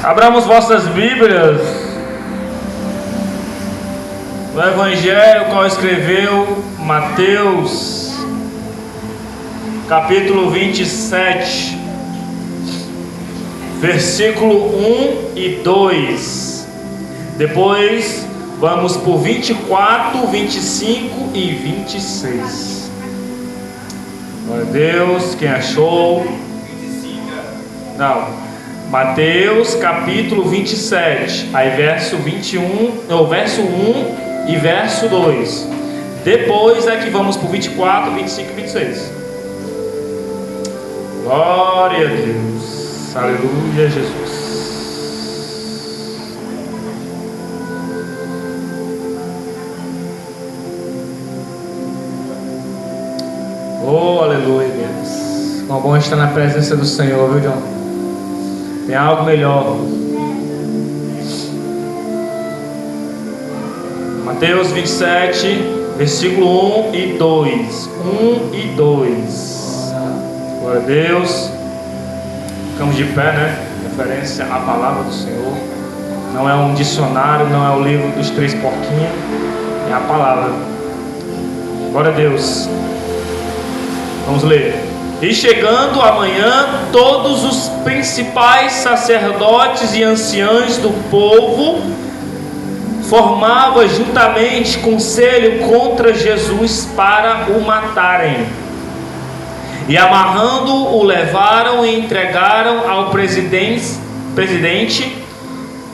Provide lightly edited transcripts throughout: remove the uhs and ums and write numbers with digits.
Abramos vossas Bíblias no Evangelho qual escreveu Mateus, capítulo 27, versículo 1 e 2. Depois vamos por 24, 25 e 26. Glória a Deus, quem achou? Não. Mateus capítulo 27, aí verso 21, ou verso 1 e verso 2. Depois é que vamos por 24, 25 e 26. Glória a Deus. Aleluia, Jesus. Oh, aleluia, Deus. Como bom estar na presença do Senhor, viu, John? Tem algo melhor. Mateus 27, versículo 1 e 2. 1 e 2. Glória a Deus. Ficamos de pé, né? Referência à palavra do Senhor. Não é um dicionário, não é o livro dos 3 porquinhos. É a palavra. Glória a Deus. Vamos ler. E chegando amanhã, todos os principais sacerdotes e anciãos do povo formavam juntamente conselho contra Jesus para o matarem. E amarrando, o levaram e entregaram ao presidente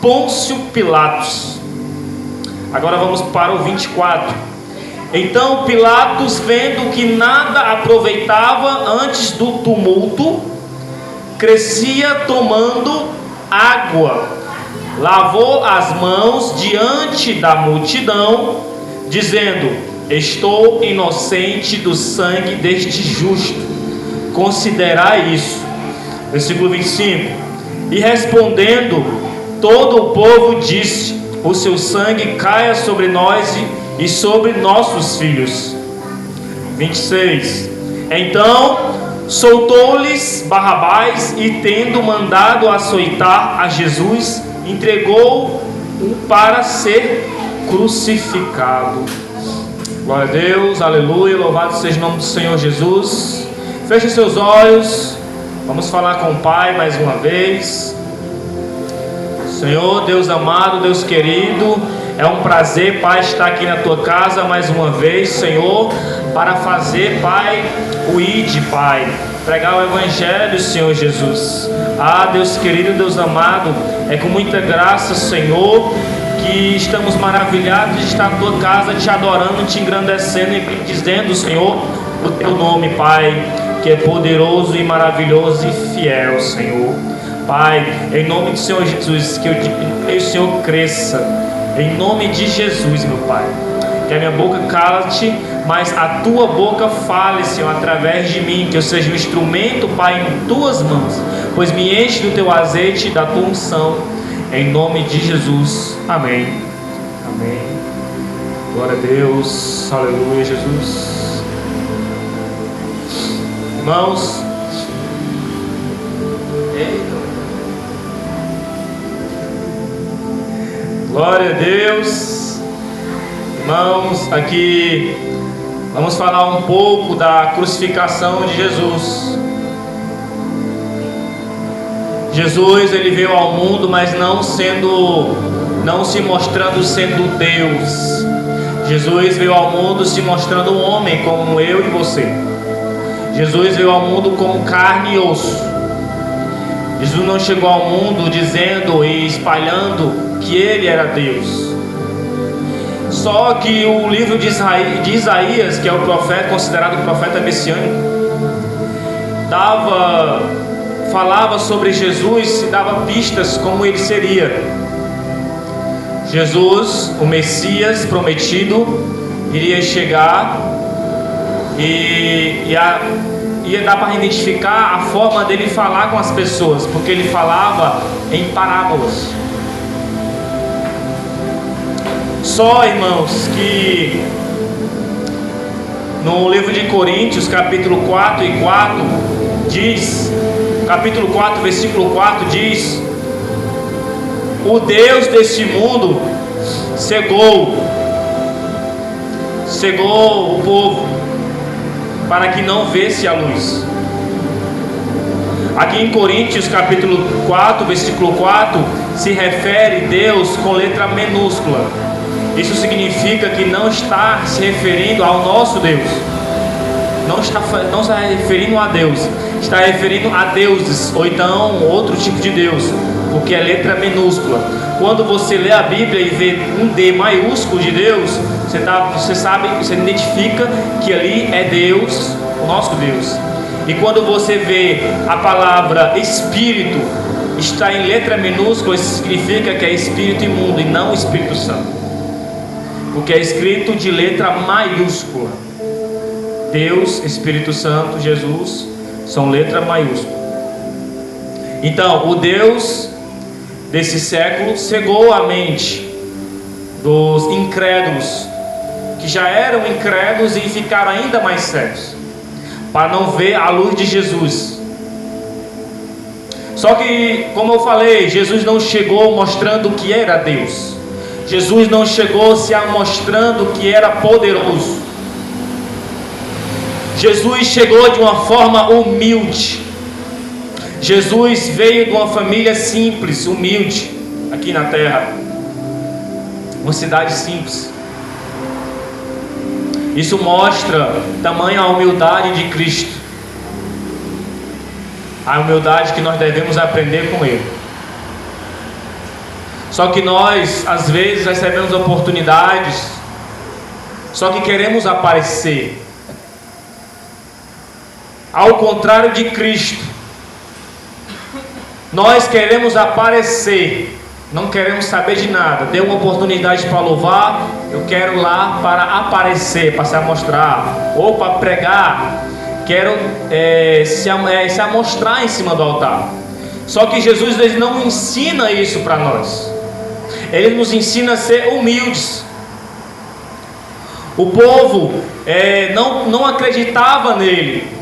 Pôncio Pilatos. Agora vamos para o 24. Então Pilatos, vendo que nada aproveitava antes do tumulto, crescia tomando água, lavou as mãos diante da multidão, dizendo: estou inocente do sangue deste justo, considerai isso. Versículo 25. E respondendo, todo o povo disse: o seu sangue caia sobre nós e sobre nossos filhos. 26. Então soltou-lhes Barrabás e, tendo mandado açoitar a Jesus, entregou-o para ser crucificado. Glória a Deus, aleluia, louvado seja o nome do Senhor Jesus. Feche seus olhos, vamos falar com o Pai mais uma vez. Senhor, Deus amado, Deus querido, é um prazer, Pai, estar aqui na Tua casa mais uma vez, Senhor, para fazer, Pai, o ID, Pai, pregar o Evangelho, Senhor Jesus. Ah, Deus querido, Deus amado, é com muita graça, Senhor, que estamos maravilhados de estar na Tua casa, te adorando, te engrandecendo e dizendo, Senhor, o Teu nome, Pai, que é poderoso e maravilhoso e fiel, Senhor. Pai, em nome do Senhor Jesus, que o Senhor cresça. Em nome de Jesus, meu Pai, que a minha boca cale-te, mas a Tua boca fale, Senhor, através de mim, que eu seja um instrumento, Pai, em Tuas mãos, pois me enche do Teu azeite e da Tua unção, em nome de Jesus, amém, amém, glória a Deus, aleluia, Jesus. Irmãos, glória a Deus. Irmãos, aqui vamos falar um pouco da crucificação de Jesus. Jesus, ele veio ao mundo, mas não se mostrando sendo Deus. Jesus veio ao mundo se mostrando um homem como eu e você. Jesus veio ao mundo como carne e osso. Jesus não chegou ao mundo dizendo e espalhando que ele era Deus. Só que o livro de Isaías, que é o profeta, considerado o profeta messiânico, falava sobre Jesus e dava pistas como ele seria. Jesus, o Messias prometido, iria chegar e ia dar para identificar a forma dele falar com as pessoas, porque ele falava em parábolas. Só, irmãos, que no livro de Coríntios, capítulo 4 e 4, diz, capítulo 4, versículo 4 diz o Deus desse mundo cegou o povo para que não vesse a luz. Aqui em Coríntios capítulo 4, versículo 4, se refere Deus com letra minúscula. Isso significa que não está se referindo ao nosso Deus, não está referindo a Deus, está referindo a deuses, ou então outro tipo de Deus, porque é letra minúscula. Quando você lê a Bíblia e vê um D maiúsculo de Deus, você identifica que ali é Deus, o nosso Deus. E quando você vê a palavra Espírito está em letra minúscula, isso significa que é Espírito imundo e não Espírito Santo, porque é escrito de letra maiúscula. Deus, Espírito Santo, Jesus são letra maiúscula. Então, o Deus desse século cegou a mente dos incrédulos, que já eram incrédulos e ficaram ainda mais cegos, para não ver a luz de Jesus. Só que, como eu falei, Jesus não chegou mostrando que era Deus. Jesus não chegou se mostrando que era poderoso. Jesus chegou de uma forma humilde. Jesus veio de uma família simples, humilde, aqui na terra, uma cidade simples. Isso mostra tamanha a humildade de Cristo, a humildade que nós devemos aprender com Ele. Só que nós, às vezes, recebemos oportunidades, só que queremos aparecer. Ao contrário de Cristo, nós queremos aparecer, não queremos saber de nada. Deu uma oportunidade para louvar, eu quero lá para aparecer, para se amostrar, ou para pregar, quero se amostrar em cima do altar. Só que Jesus, ele não ensina isso para nós. Ele nos ensina a ser humildes. O povo não acreditava nele,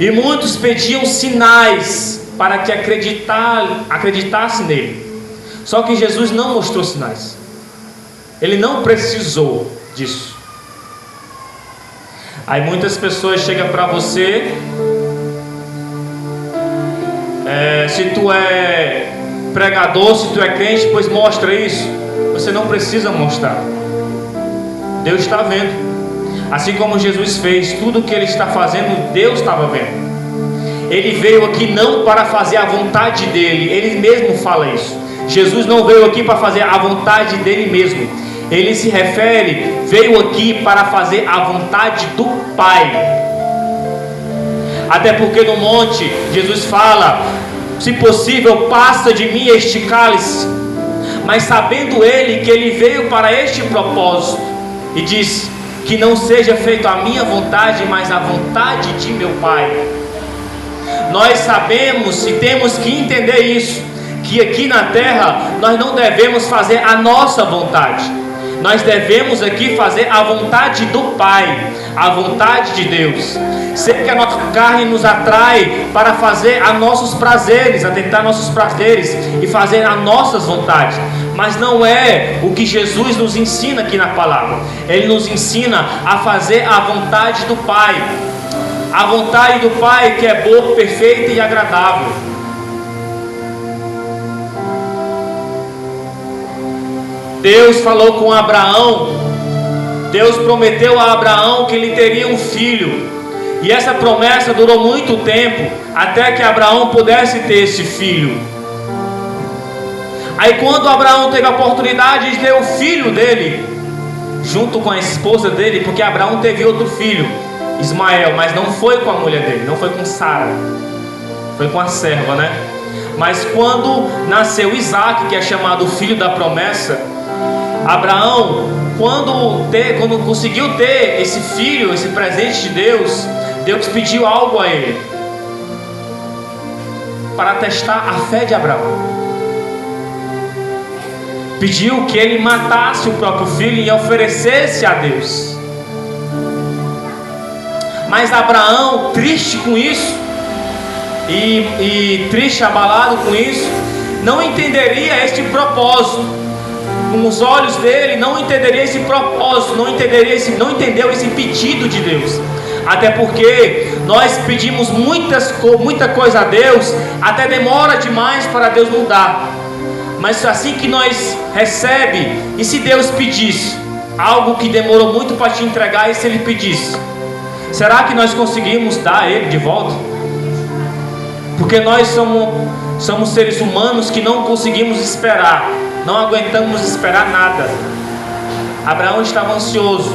e muitos pediam sinais para que acreditasse nele. Só que Jesus não mostrou sinais. Ele não precisou disso. Aí muitas pessoas chegam para você, se tu é pregador, se tu é crente, pois mostra isso. Você não precisa mostrar. Deus está vendo. Assim como Jesus fez, tudo que Ele está fazendo, Deus estava vendo. Ele veio aqui não para fazer a vontade dEle. Ele mesmo fala isso. Jesus não veio aqui para fazer a vontade dEle mesmo. Ele se refere, veio aqui para fazer a vontade do Pai. Até porque no monte, Jesus fala: se possível, passa de mim este cálice. Mas sabendo Ele que Ele veio para este propósito, e disse: que não seja feita a minha vontade, mas a vontade de meu Pai. Nós sabemos e temos que entender isso, que aqui na terra nós não devemos fazer a nossa vontade. Nós devemos aqui fazer a vontade do Pai, a vontade de Deus. Sei que a nossa carne nos atrai para fazer a nossos prazeres, atentar nossos prazeres e fazer as nossas vontades. Mas não é o que Jesus nos ensina aqui na palavra. Ele nos ensina a fazer a vontade do Pai. A vontade do Pai que é boa, perfeita e agradável. Deus falou com Abraão. Deus prometeu a Abraão que ele teria um filho. E essa promessa durou muito tempo, até que Abraão pudesse ter esse filho. Aí quando Abraão teve a oportunidade de ter o filho dele, junto com a esposa dele, porque Abraão teve outro filho, Ismael, mas não foi com a mulher dele, não foi com Sara, foi com a serva, né? Mas quando nasceu Isaac, que é chamado filho da promessa, Abraão, quando conseguiu ter esse filho, esse presente de Deus, Deus pediu algo a ele, para testar a fé de Abraão. Pediu que ele matasse o próprio filho e oferecesse a Deus. Mas Abraão, triste com isso, e triste, abalado com isso, não entenderia este propósito. Com os olhos dele, não entenderia esse propósito, não entendeu esse pedido de Deus. Até porque nós pedimos muita coisa a Deus, até demora demais para Deus mudar. Mas assim que nós recebemos, e se Deus pedisse algo que demorou muito para te entregar, e se Ele pedisse, será que nós conseguimos dar a Ele de volta? Porque nós somos seres humanos que não conseguimos esperar, não aguentamos esperar nada. Abraão estava ansioso,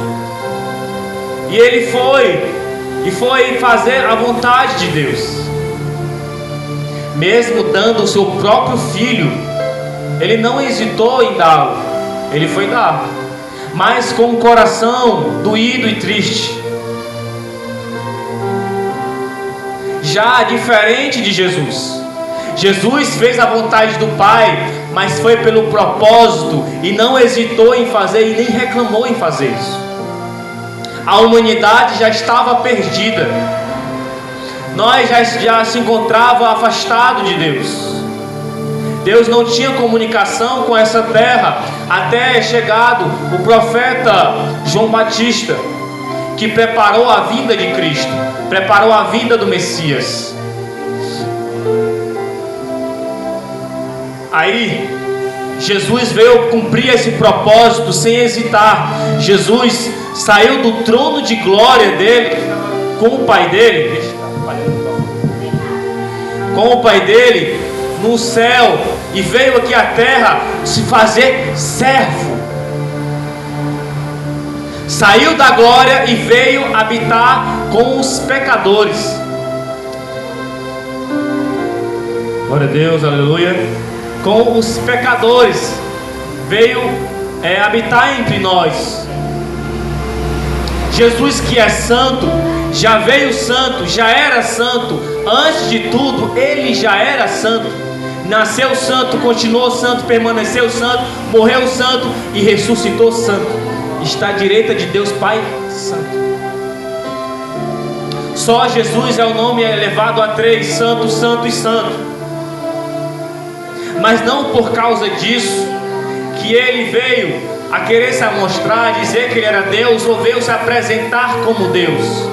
e ele foi fazer a vontade de Deus, mesmo dando o seu próprio filho. Ele não hesitou em dá-lo, ele foi dar, mas com o coração doído e triste. Já diferente de Jesus, Jesus fez a vontade do Pai, mas foi pelo propósito e não hesitou em fazer e nem reclamou em fazer isso. A humanidade já estava perdida, nós já se encontrava afastado de Deus. Deus não tinha comunicação com essa terra até chegado o profeta João Batista, que preparou a vinda de Cristo, preparou a vinda do Messias. Aí Jesus veio cumprir esse propósito sem hesitar. Jesus saiu do trono de glória dele com o Pai dele, no céu, e veio aqui à terra se fazer servo. Saiu da glória e veio habitar com os pecadores. Glória a Deus, aleluia. Com os pecadores veio habitar entre nós. Jesus, que é santo, já veio santo, já era santo. Antes de tudo, ele já era santo. Nasceu santo, continuou santo, permaneceu santo, morreu santo e ressuscitou santo. Está à direita de Deus Pai santo. Só Jesus é o nome elevado a 3: santo, santo e santo. Mas não por causa disso que ele veio a querer se mostrar, dizer que ele era Deus, ou veio se apresentar como Deus.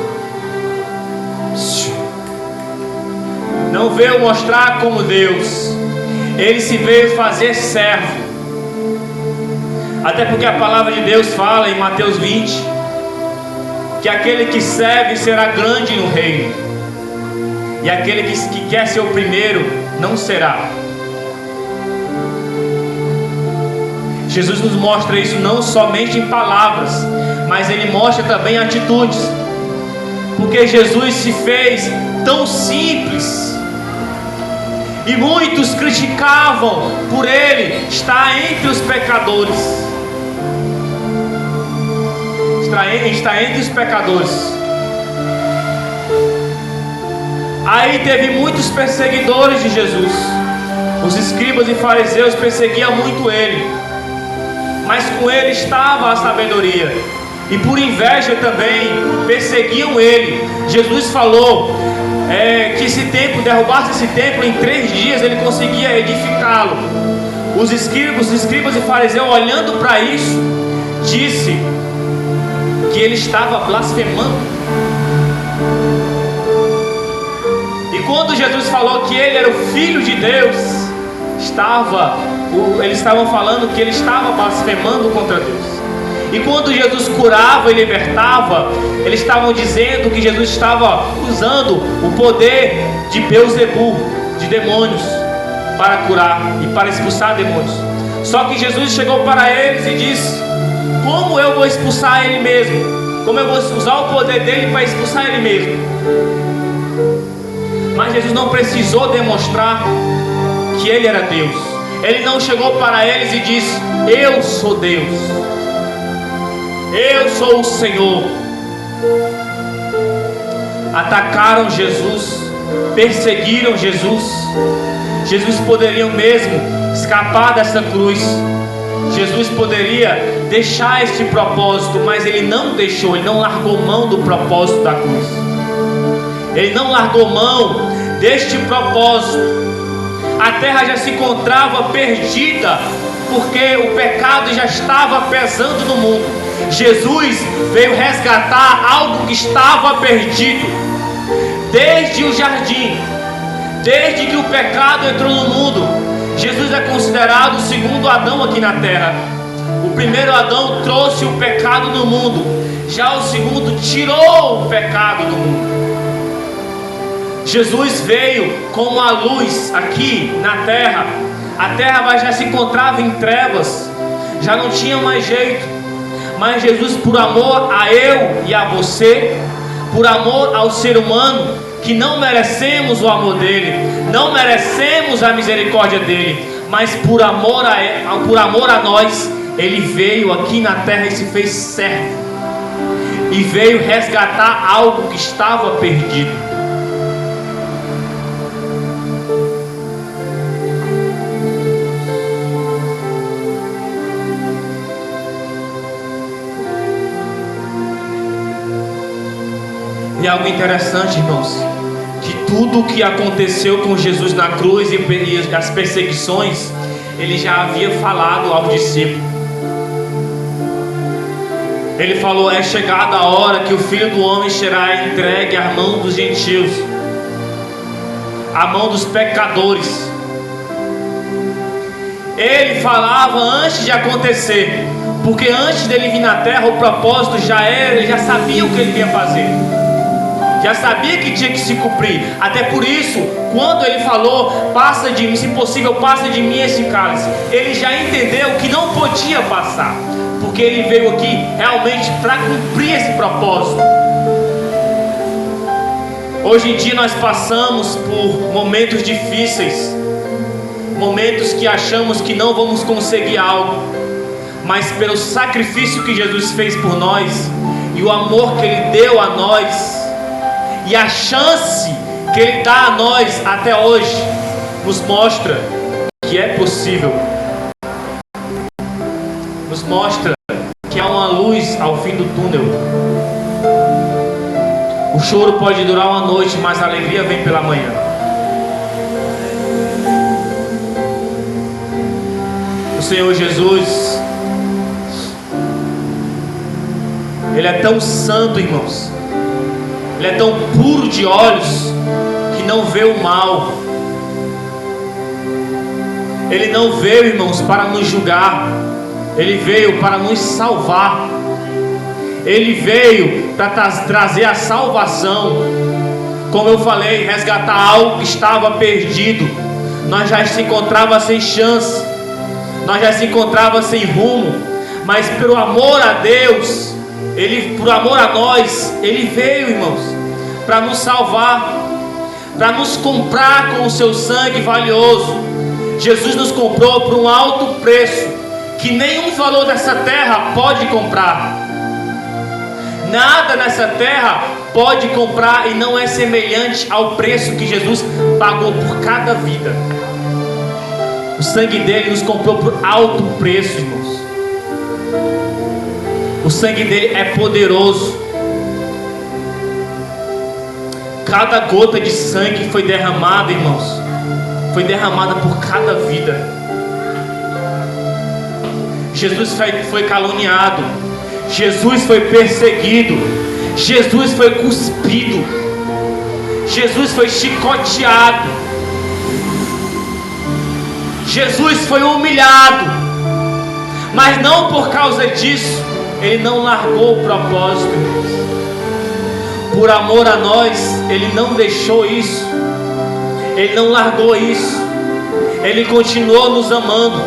Não veio mostrar como Deus, ele se veio fazer servo. Até porque a palavra de Deus fala em Mateus 20 que aquele que serve será grande no reino, e aquele que quer ser o primeiro não será. Jesus nos mostra isso não somente em palavras, mas ele mostra também em atitudes. Porque Jesus se fez tão simples, e muitos criticavam por ele estar entre os pecadores. Está entre os pecadores. Aí teve muitos perseguidores de Jesus. Os escribas e fariseus perseguiam muito ele, mas com ele estava a sabedoria, e por inveja também perseguiam ele. Jesus falou que esse templo, derrubasse esse templo em 3 dias, ele conseguia edificá-lo. Os escribas e fariseus, olhando para isso, disse que ele estava blasfemando. E quando Jesus falou que ele era o Filho de Deus, eles estavam falando que ele estava blasfemando contra Deus. E quando Jesus curava e libertava, eles estavam dizendo que Jesus estava usando o poder de Beelzebul, de demônios, para curar e para expulsar demônios. Só que Jesus chegou para eles e disse: como eu vou expulsar ele mesmo? Como eu vou usar o poder dele para expulsar ele mesmo? Mas Jesus não precisou demonstrar que ele era Deus. Ele não chegou para eles e disse: eu sou Deus, eu sou o Senhor. Atacaram Jesus, perseguiram Jesus. Jesus poderia mesmo escapar dessa cruz. Jesus poderia deixar este propósito, mas ele não deixou, ele não largou mão do propósito da cruz. Ele não largou mão deste propósito. A terra já se encontrava perdida, porque o pecado já estava pesando no mundo. Jesus veio resgatar algo que estava perdido. Desde o jardim, desde que o pecado entrou no mundo, Jesus é considerado o segundo Adão aqui na terra. O primeiro Adão trouxe o pecado no mundo, já o segundo tirou o pecado do mundo. Jesus veio como a luz aqui na terra. A terra já se encontrava em trevas, já não tinha mais jeito. Mas Jesus, por amor a eu e a você, por amor ao ser humano, que não merecemos o amor dele, não merecemos a misericórdia dele, mas por amor a nós, ele veio aqui na terra e se fez servo, e veio resgatar algo que estava perdido. E algo interessante, irmãos, que tudo o que aconteceu com Jesus na cruz e as perseguições, ele já havia falado ao discípulo. Ele falou: é chegada a hora que o Filho do Homem será entregue à mão dos gentios, à mão dos pecadores. Ele falava antes de acontecer, porque antes dele vir na terra, o propósito já era, ele já sabia o que ele ia fazer, já sabia que tinha que se cumprir. Até por isso, quando ele falou: passa de mim, se possível, passa de mim esse cálice, ele já entendeu que não podia passar, porque ele veio aqui realmente para cumprir esse propósito. Hoje em dia nós passamos por momentos difíceis, momentos que achamos que não vamos conseguir algo, mas pelo sacrifício que Jesus fez por nós, e o amor que ele deu a nós, e a chance que ele dá a nós até hoje, nos mostra que é possível, nos mostra que há uma luz ao fim do túnel. O choro pode durar uma noite, mas a alegria vem pela manhã. O Senhor Jesus, ele é tão santo, irmãos, ele é tão puro de olhos, que não vê o mal. Ele não veio, irmãos, para nos julgar, ele veio para nos salvar. Ele veio para trazer a salvação. Como eu falei, resgatar algo que estava perdido. Nós já se encontrava sem chance, nós já se encontrava sem rumo, mas pelo amor a Deus, ele, por amor a nós, ele veio, irmãos, para nos salvar, para nos comprar com o seu sangue valioso. Jesus nos comprou por um alto preço, que nenhum valor dessa terra pode comprar. Nada nessa terra pode comprar, e não é semelhante ao preço que Jesus pagou por cada vida. O sangue dele nos comprou por alto preço, irmãos. O sangue dele é poderoso. Cada gota de sangue foi derramada, irmãos, foi derramada por cada vida. Jesus foi caluniado, Jesus foi perseguido, Jesus foi cuspido, Jesus foi chicoteado, Jesus foi humilhado, mas não por causa disso ele não largou o propósito, irmãos. Por amor a nós, ele não deixou isso, ele não largou isso, ele continuou nos amando.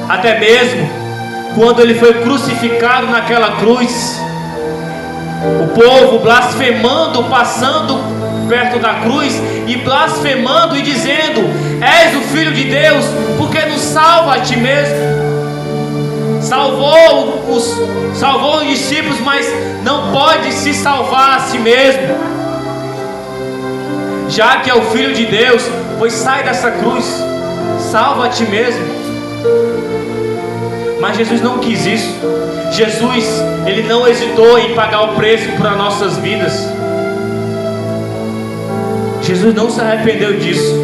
Até mesmo quando ele foi crucificado naquela cruz, o povo blasfemando, passando perto da cruz e blasfemando e dizendo: és o Filho de Deus, porque nos salva a ti mesmo. Salvou os discípulos, mas não pode se salvar a si mesmo, já que é o Filho de Deus. Pois sai dessa cruz, salva a ti mesmo. Mas Jesus não quis isso. Jesus, ele não hesitou em pagar o preço para nossas vidas. Jesus não se arrependeu disso.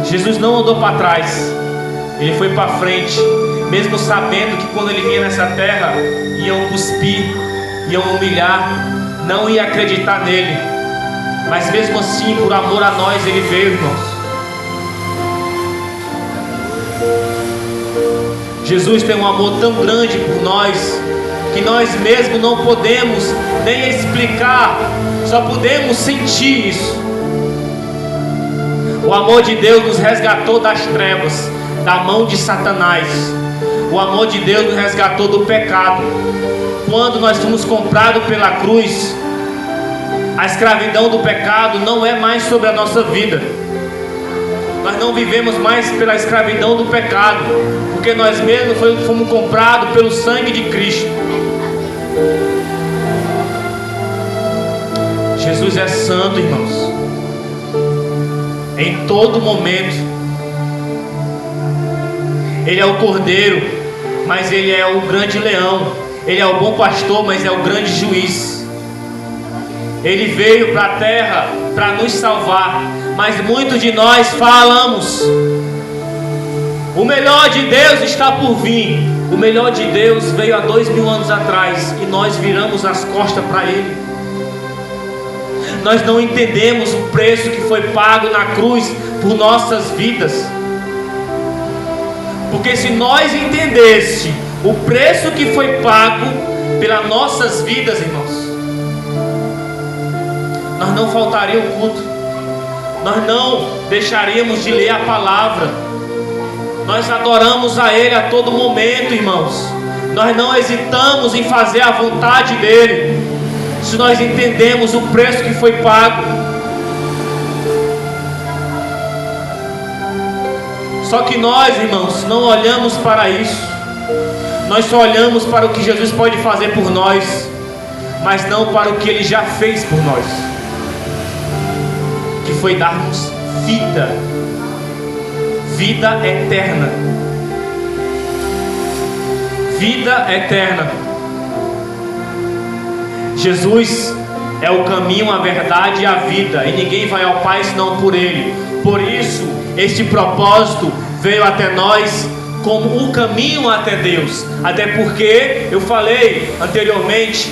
Jesus não andou para trás. Ele foi para frente, mesmo sabendo que quando ele vinha nessa terra, iam cuspir, iam humilhar, não ia acreditar nele. Mas mesmo assim, por amor a nós, ele veio, irmãos. Jesus tem um amor tão grande por nós, que nós mesmos não podemos nem explicar, só podemos sentir isso. O amor de Deus nos resgatou das trevas, da mão de Satanás. O amor de Deus nos resgatou do pecado. Quando nós fomos comprados pela cruz, a escravidão do pecado não é mais sobre a nossa vida. Nós não vivemos mais pela escravidão do pecado, porque nós mesmos fomos comprados pelo sangue de Cristo. Jesus é santo, irmãos, em todo momento. Ele é o cordeiro, mas ele é o grande leão. Ele é o bom pastor, mas é o grande juiz. Ele veio para a terra para nos salvar, mas muitos de nós falamos: o melhor de Deus está por vir. O melhor de Deus veio há 2000 anos atrás e nós viramos as costas para Ele. Nós não entendemos o preço que foi pago na cruz por nossas vidas. Porque se nós entendêssemos o preço que foi pago pelas nossas vidas, irmãos, nós não faltaria o culto, nós não deixaríamos de ler a palavra, nós adoramos a Ele a todo momento, irmãos. Nós não hesitamos em fazer a vontade dEle, se nós entendemos o preço que foi pago. Só que nós, irmãos, não olhamos para isso. Nós só olhamos para o que Jesus pode fazer por nós, mas não para o que Ele já fez por nós, que foi dar-nos vida, vida eterna. Vida eterna. Jesus é o caminho, a verdade e a vida, e ninguém vai ao Pai senão por Ele. Por isso, este propósito veio até nós como o caminho até Deus. Até porque eu falei anteriormente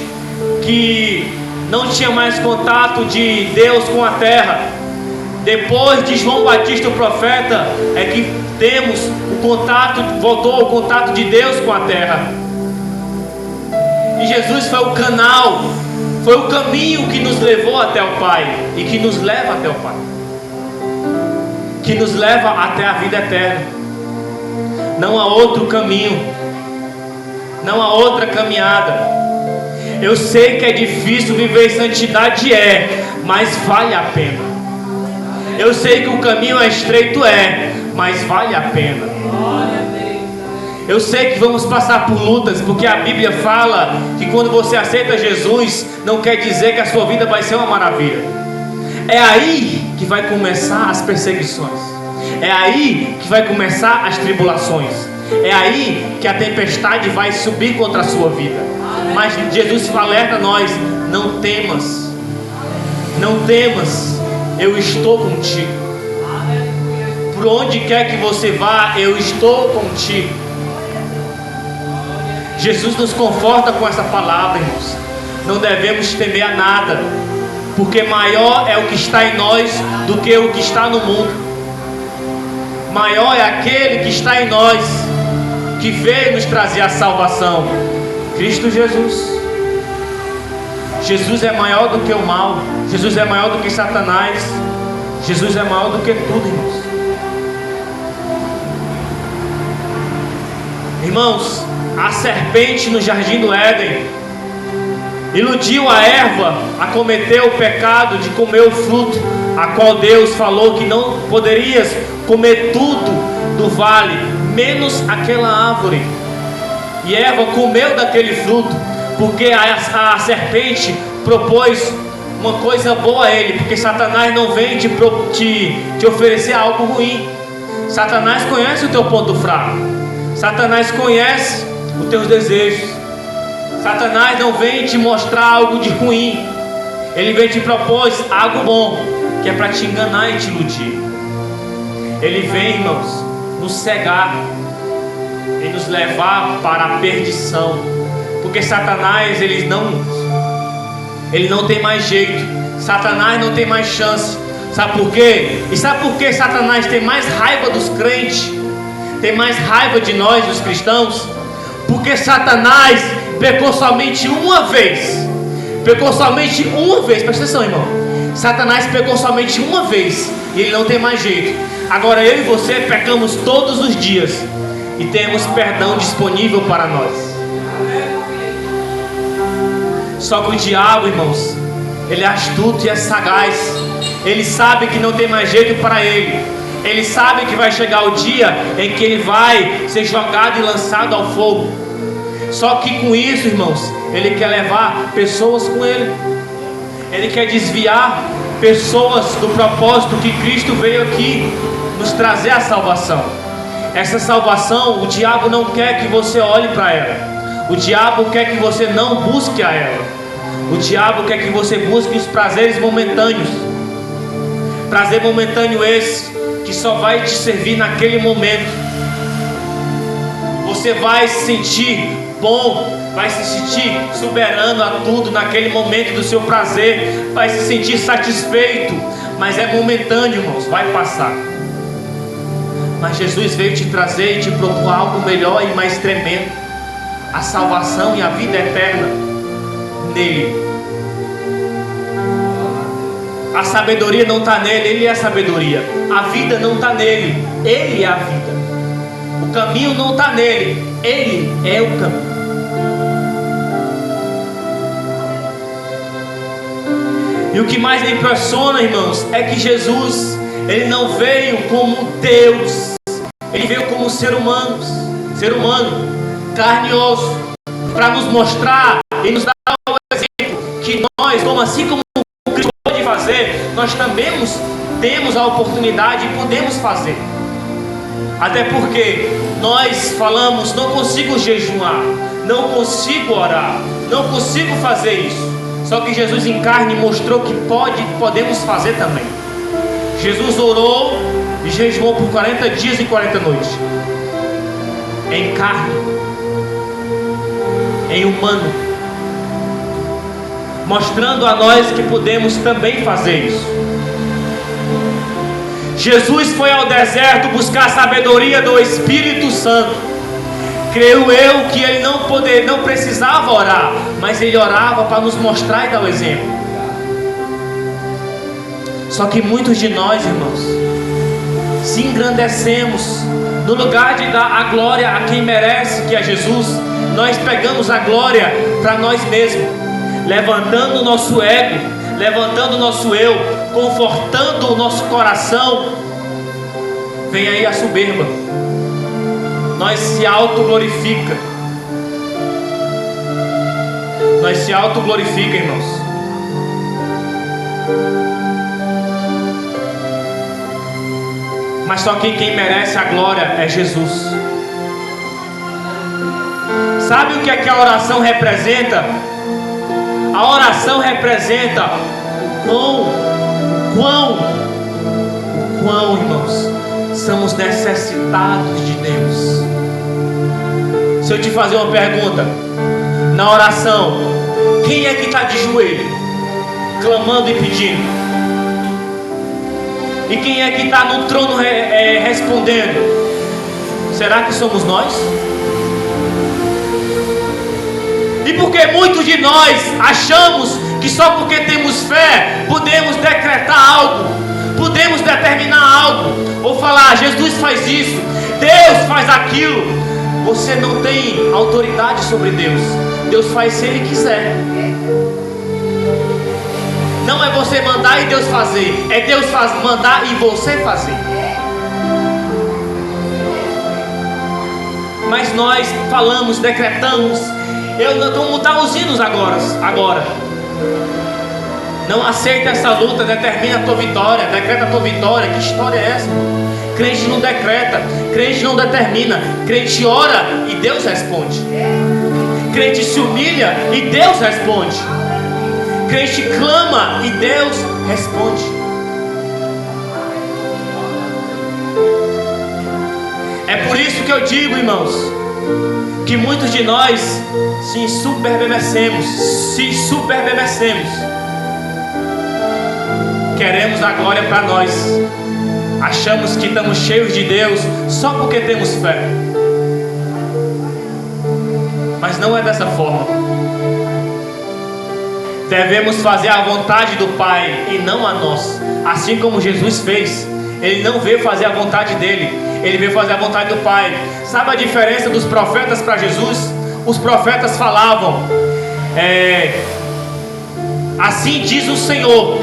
que não tinha mais contato de Deus com a terra. Depois de João Batista, o profeta, é que temos o contato, voltou o contato de Deus com a terra. E Jesus foi o canal, foi o caminho que nos levou até o Pai e que nos leva até o Pai, que nos leva até a vida eterna. Não há outro caminho, não há outra caminhada. Eu sei que é difícil viver em santidade, mas vale a pena. Eu sei que o caminho é estreito, mas vale a pena. Eu sei que vamos passar por lutas, porque a Bíblia fala que quando você aceita Jesus, não quer dizer que a sua vida vai ser uma maravilha. É aí que vai começar as perseguições, é aí que vai começar as tribulações, é aí que a tempestade vai subir contra a sua vida. Mas Jesus alerta nós: não temas, não temas, eu estou contigo. Por onde quer que você vá, eu estou contigo. Jesus nos conforta com essa palavra, irmãos. Não devemos temer a nada, porque maior é o que está em nós do que o que está no mundo. Maior é aquele que está em nós, que veio nos trazer a salvação, Cristo Jesus. Jesus é maior do que o mal. Jesus é maior do que Satanás. Jesus é maior do que tudo, irmãos. Irmãos, a serpente no jardim do Éden iludiu a Eva a cometer o pecado de comer o fruto, a qual Deus falou que não poderias comer tudo do vale, menos aquela árvore. E Eva comeu daquele fruto, porque a serpente propôs uma coisa boa a ele, porque Satanás não vem te oferecer algo ruim. Satanás conhece o teu ponto fraco, Satanás conhece os teus desejos. Satanás não vem te mostrar algo de ruim, ele vem te propor algo bom. que é para te enganar e te iludir. Ele vem, irmãos, nos cegar e nos levar para a perdição, porque Satanás, ele não tem mais jeito. Satanás não tem mais chance. Sabe por quê? E sabe por que Satanás tem mais raiva dos crentes, tem mais raiva de nós, dos cristãos? Porque Satanás pecou somente uma vez. Presta atenção, irmão. Satanás pecou somente uma vez e ele não tem mais jeito. Agora eu e você pecamos todos os dias e temos perdão disponível para nós. Só que o diabo, irmãos, ele é astuto e é sagaz. Ele sabe que não tem mais jeito para ele. Ele sabe que vai chegar o dia em que ele vai ser jogado e lançado ao fogo. Só que com isso, irmãos, ele quer levar pessoas com ele. Ele quer desviar pessoas do propósito que Cristo veio aqui nos trazer a salvação. Essa salvação, o diabo não quer que você olhe para ela. O diabo quer que você não busque a ela. O diabo quer que você busque os prazeres momentâneos. Prazer momentâneo esse que só vai te servir naquele momento. Você vai se sentir bom, vai se sentir soberano a tudo naquele momento do seu prazer, vai se sentir satisfeito, mas é momentâneo, irmãos, vai passar. Mas Jesus veio te trazer e te propor algo melhor e mais tremendo: a salvação e a vida eterna nele. A sabedoria não está nele, ele é a sabedoria. A vida não está nele, ele é a vida. O caminho não está nele, ele é o caminho. E o que mais me impressiona, irmãos, é que Jesus, ele não veio como Deus, ele veio como ser humano, carne e osso, para nos mostrar e nos dar o exemplo que nós, assim como Cristo pode fazer, nós também temos a oportunidade e podemos fazer. Até porque nós falamos: não consigo jejuar, não consigo orar, não consigo fazer isso. Só que Jesus em carne mostrou que podemos fazer também. Jesus orou e jejuou por 40 dias e 40 noites. Em carne, em humano, mostrando a nós que podemos também fazer isso. Jesus foi ao deserto buscar a sabedoria do Espírito Santo. Creio eu que ele não precisava orar, mas ele orava para nos mostrar e dar o exemplo. Só que muitos de nós, irmãos, se engrandecemos, no lugar de dar a glória a quem merece, que é Jesus, nós pegamos a glória para nós mesmos, levantando o nosso ego, levantando o nosso eu, confortando o nosso coração. Vem aí a soberba. Nós se autoglorifica. Nós se autoglorifica, irmãos. Mas só que quem merece a glória é Jesus. Sabe o que é que a oração representa? A oração representa o quão, irmãos, somos necessitados de Deus. Se eu te fazer uma pergunta, na oração, quem é que está de joelho, clamando e pedindo? E quem é que está no trono respondendo? Será que somos nós? E porque muitos de nós achamos que só porque temos fé podemos decretar algo, podemos determinar algo, ou falar: Jesus faz isso, Deus faz aquilo. Você não tem autoridade sobre Deus. Deus faz se Ele quiser. Não é você mandar e Deus fazer, é Deus mandar e você fazer. Mas nós falamos, decretamos. Vamos mudar os hinos agora. Não aceita essa luta, determina a tua vitória, decreta a tua vitória. Que história é essa? Crente não decreta, crente não determina, crente ora e Deus responde. Crente se humilha e Deus responde. Crente clama e Deus responde. por isso que eu digo, irmãos, que muitos de nós se ensoberbecemos. Queremos a glória para nós. Achamos que estamos cheios de Deus só porque temos fé. Mas não é dessa forma. Devemos fazer a vontade do Pai e não a nossa. Assim como Jesus fez. Ele não veio fazer a vontade dele, ele veio fazer a vontade do Pai. Sabe a diferença dos profetas para Jesus? Os profetas falavam, assim diz o Senhor.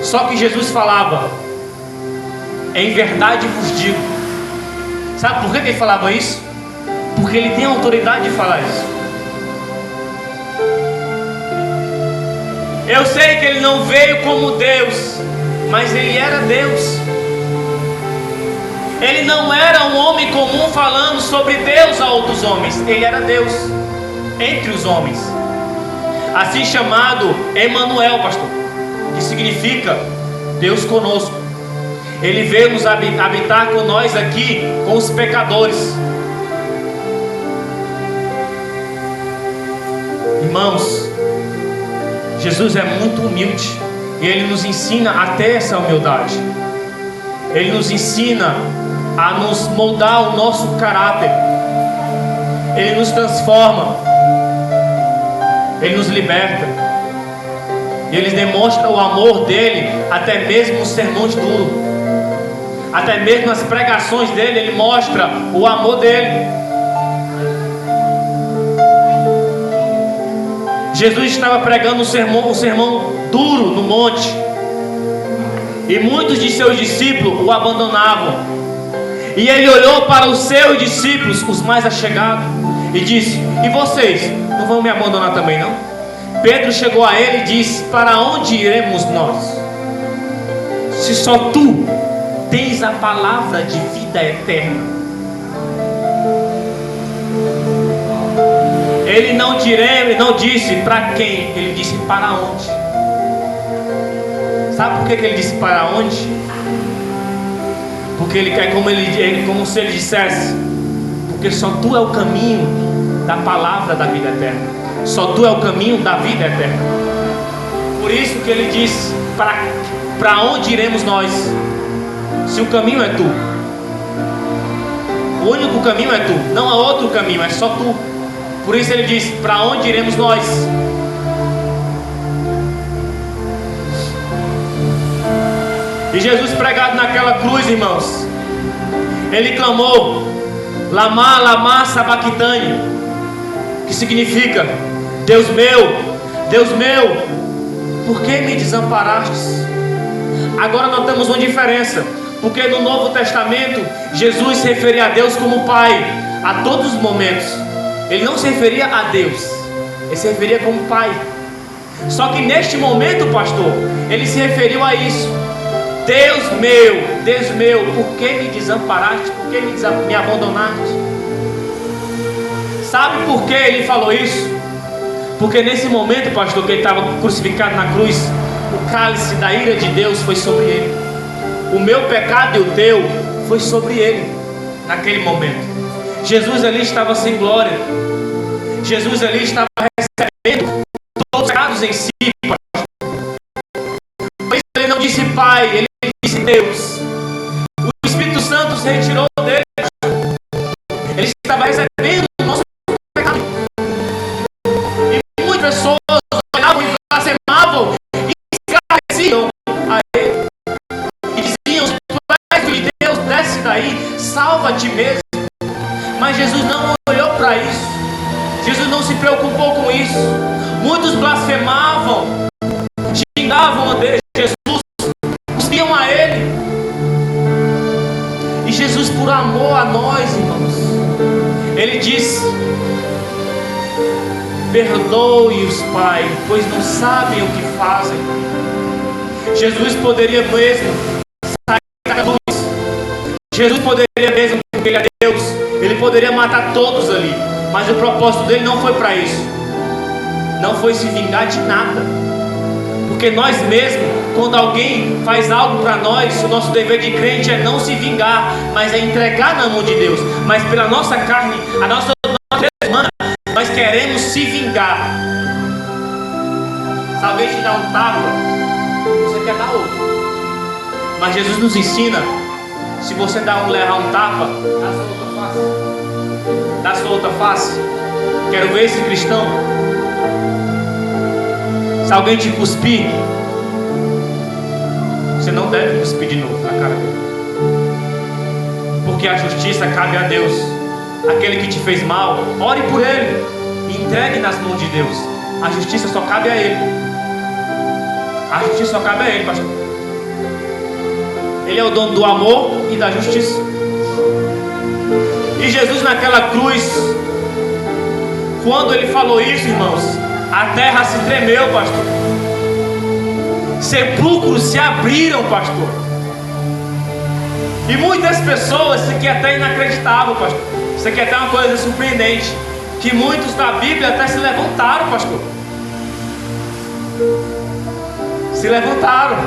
Só que Jesus falava, em verdade vos digo. Sabe por que ele falava isso? Porque ele tem a autoridade de falar isso. Eu sei que ele não veio como Deus, mas ele era Deus. Ele não era um homem comum falando sobre Deus a outros homens. Ele era Deus entre os homens. Assim chamado Emanuel, pastor, que significa Deus conosco. Ele veio nos habitar com nós aqui, com os pecadores. Irmãos, Jesus é muito humilde e Ele nos ensina a ter essa humildade. Ele nos ensina a nos moldar o nosso caráter. Ele nos transforma. Ele nos liberta. E Ele demonstra o amor dele até mesmo nos sermões duros. Até mesmo nas pregações dele, Ele mostra o amor dele. Jesus estava pregando um sermão duro no monte. E muitos de seus discípulos o abandonavam. E ele olhou para os seus discípulos, os mais allegados, e disse: e vocês, não vão me abandonar também não? Pedro chegou a ele e disse: para onde iremos nós? Se só tu tens a palavra de vida eterna. Ele não disse para quem, ele disse para onde. Sabe por que ele disse para onde? Porque ele quer, como se ele dissesse: porque só tu é o caminho da palavra da vida eterna. Só tu é o caminho da vida eterna. Por isso que ele disse: para onde iremos nós? Se o caminho é tu. O único caminho é tu. Não há outro caminho, é só tu. Por isso ele disse: para onde iremos nós? E Jesus pregado naquela cruz, irmãos, ele clamou: Lama, lama sabachthani, que significa: Deus meu, por que me desamparastes? Agora nós temos uma diferença, porque no Novo Testamento Jesus se referia a Deus como Pai a todos os momentos. Ele não se referia a Deus, ele se referia como Pai. Só que neste momento, pastor, ele se referiu a isso: Deus meu, por que me desamparaste? Por que me abandonaste? Sabe por que ele falou isso? Porque nesse momento, pastor, que ele estava crucificado na cruz, o cálice da ira de Deus foi sobre ele. O meu pecado e o teu foi sobre ele. Naquele momento Jesus ali estava sem glória. Jesus ali estava recebendo todos os pecados em si, pastor. Mas ele não disse Pai, ele disse Deus. O Espírito Santo se retirou dele. Ele estava recebendo o nosso pecado. E muitas pessoas olhavam e blasfemavam e escarneciam a ele. E diziam: Filho de Deus, desce daí, salva-te mesmo. Mas Jesus não olhou para isso. Jesus não se preocupou com isso. Muitos blasfemavam, xingavam a Jesus, cuspiam a ele. E Jesus, por amor a nós, irmãos, ele disse: perdoe-os, Pai, pois não sabem o que fazem. Jesus poderia mesmo sair da cruz. Jesus poderia mesmo, porque ele é Deus, ele poderia matar todos ali. Mas o propósito dele não foi para isso. Não foi se vingar de nada. Porque nós mesmos, quando alguém faz algo para nós, o nosso dever de crente é não se vingar, mas é entregar na mão de Deus. Mas pela nossa carne, a nossa humana, nós queremos se vingar. Se alguém te dá um tapa, você quer dar outro. Mas Jesus nos ensina, se você levar um tapa, dá sua outra face. Dá sua outra face. Quero ver esse cristão. Se alguém te cuspir, você não deve cuspir de novo na cara dele. Porque a justiça cabe a Deus. Aquele que te fez mal, ore por ele e entregue nas mãos de Deus. A justiça só cabe a ele. A justiça só cabe a ele, pastor. Ele é o dono do amor e da justiça. E Jesus naquela cruz, quando ele falou isso, irmãos, a terra se tremeu, pastor. Sepulcros se abriram, pastor. E muitas pessoas, isso aqui é até inacreditável, pastor. Isso aqui é até uma coisa surpreendente, que muitos da Bíblia até se levantaram, pastor. Se levantaram.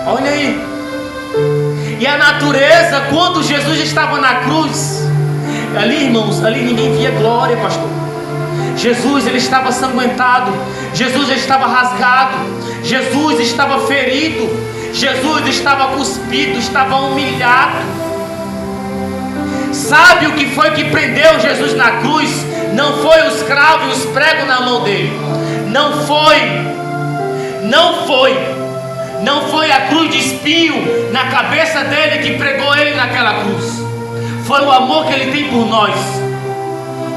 Olha aí. E a natureza, quando Jesus estava na cruz, ali, irmãos, ali ninguém via glória, pastor. Jesus, ele estava sanguentado. Jesus, ele estava rasgado. Jesus estava ferido. Jesus estava cuspido, estava humilhado. Sabe o que foi que prendeu Jesus na cruz? Não foi os cravos e os pregos na mão dele. Não foi a cruz de espinho na cabeça dele que pregou ele naquela cruz. Foi o amor que ele tem por nós.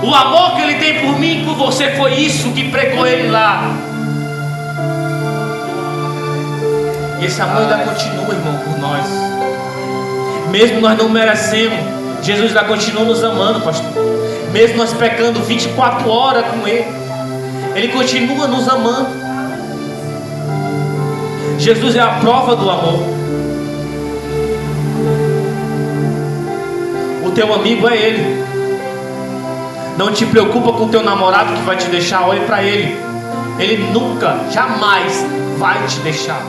O amor que ele tem por mim e por você, foi isso que pregou ele lá. E esse amor ainda continua, irmão, por nós. Mesmo nós não merecemos, Jesus ainda continua nos amando, pastor. Mesmo nós pecando 24 horas com ele, ele continua nos amando. Jesus é a prova do amor. O teu amigo é ele. Não te preocupa com o teu namorado que vai te deixar. Olhe para ele. Ele nunca, jamais vai te deixar.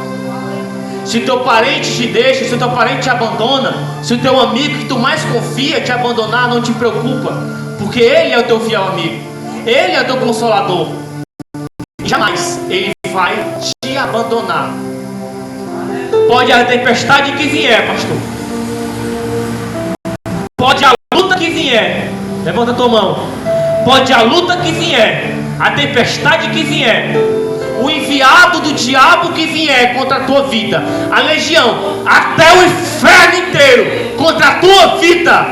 Se teu parente te deixa, se teu parente te abandona, se o teu amigo que tu mais confia te abandonar, não te preocupa, porque ele é o teu fiel amigo. Ele é o teu consolador. Jamais ele vai te abandonar. Pode a tempestade que vier, pastor. Pode a luta que vier. Levanta a tua mão. Pode a luta que vier, a tempestade que vier, o enviado do diabo que vier contra a tua vida, a legião, até o inferno inteiro contra a tua vida,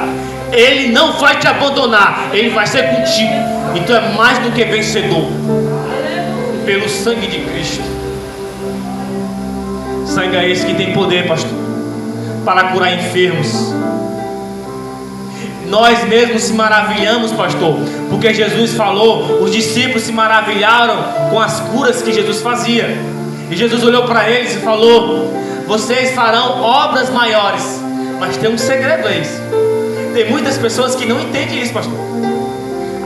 ele não vai te abandonar. Ele vai ser contigo. Então é mais do que vencedor pelo sangue de Cristo. Sangue é esse que tem poder, pastor, para curar enfermos. Nós mesmos se maravilhamos, pastor, porque Jesus falou, os discípulos se maravilharam com as curas que Jesus fazia. E Jesus olhou para eles e falou: vocês farão obras maiores. Mas tem um segredo aí. Tem muitas pessoas que não entendem isso, pastor.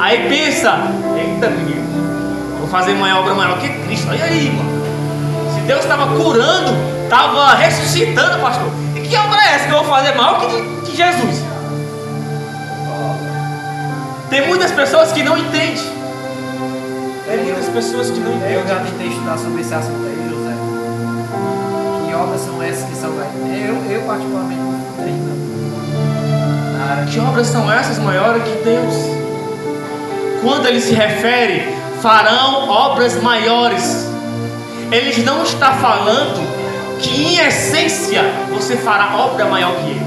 Aí pensa: eita menino, vou fazer uma obra maior que Cristo. Olha aí, mano. Se Deus estava curando, estava ressuscitando, pastor, e que obra é essa que eu vou fazer maior que Jesus? Tem muitas pessoas que não entendem. Tem muitas pessoas que não entendem. Eu já tentei estudar sobre esse assunto aí, José. Que obras são essas que são maiores? Eu particularmente não entendo. Que obras são essas maiores que Deus? Quando ele se refere, farão obras maiores, ele não está falando que em essência você fará obra maior que ele.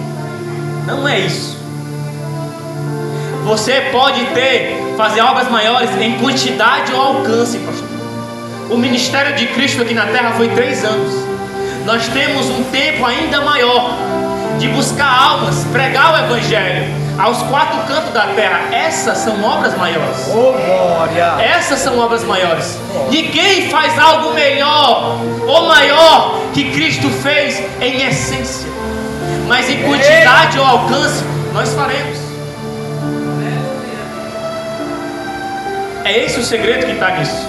Não é isso. Você pode fazer obras maiores em quantidade ou alcance, pastor. O ministério de Cristo aqui na terra foi 3 anos. Nós temos um tempo ainda maior de buscar almas, pregar o evangelho aos 4 cantos da terra. Essas são obras maiores. Oh, glória! Essas são obras maiores. Ninguém faz algo melhor ou maior que Cristo fez em essência. Mas em quantidade ou alcance, nós faremos. É esse o segredo que está nisso.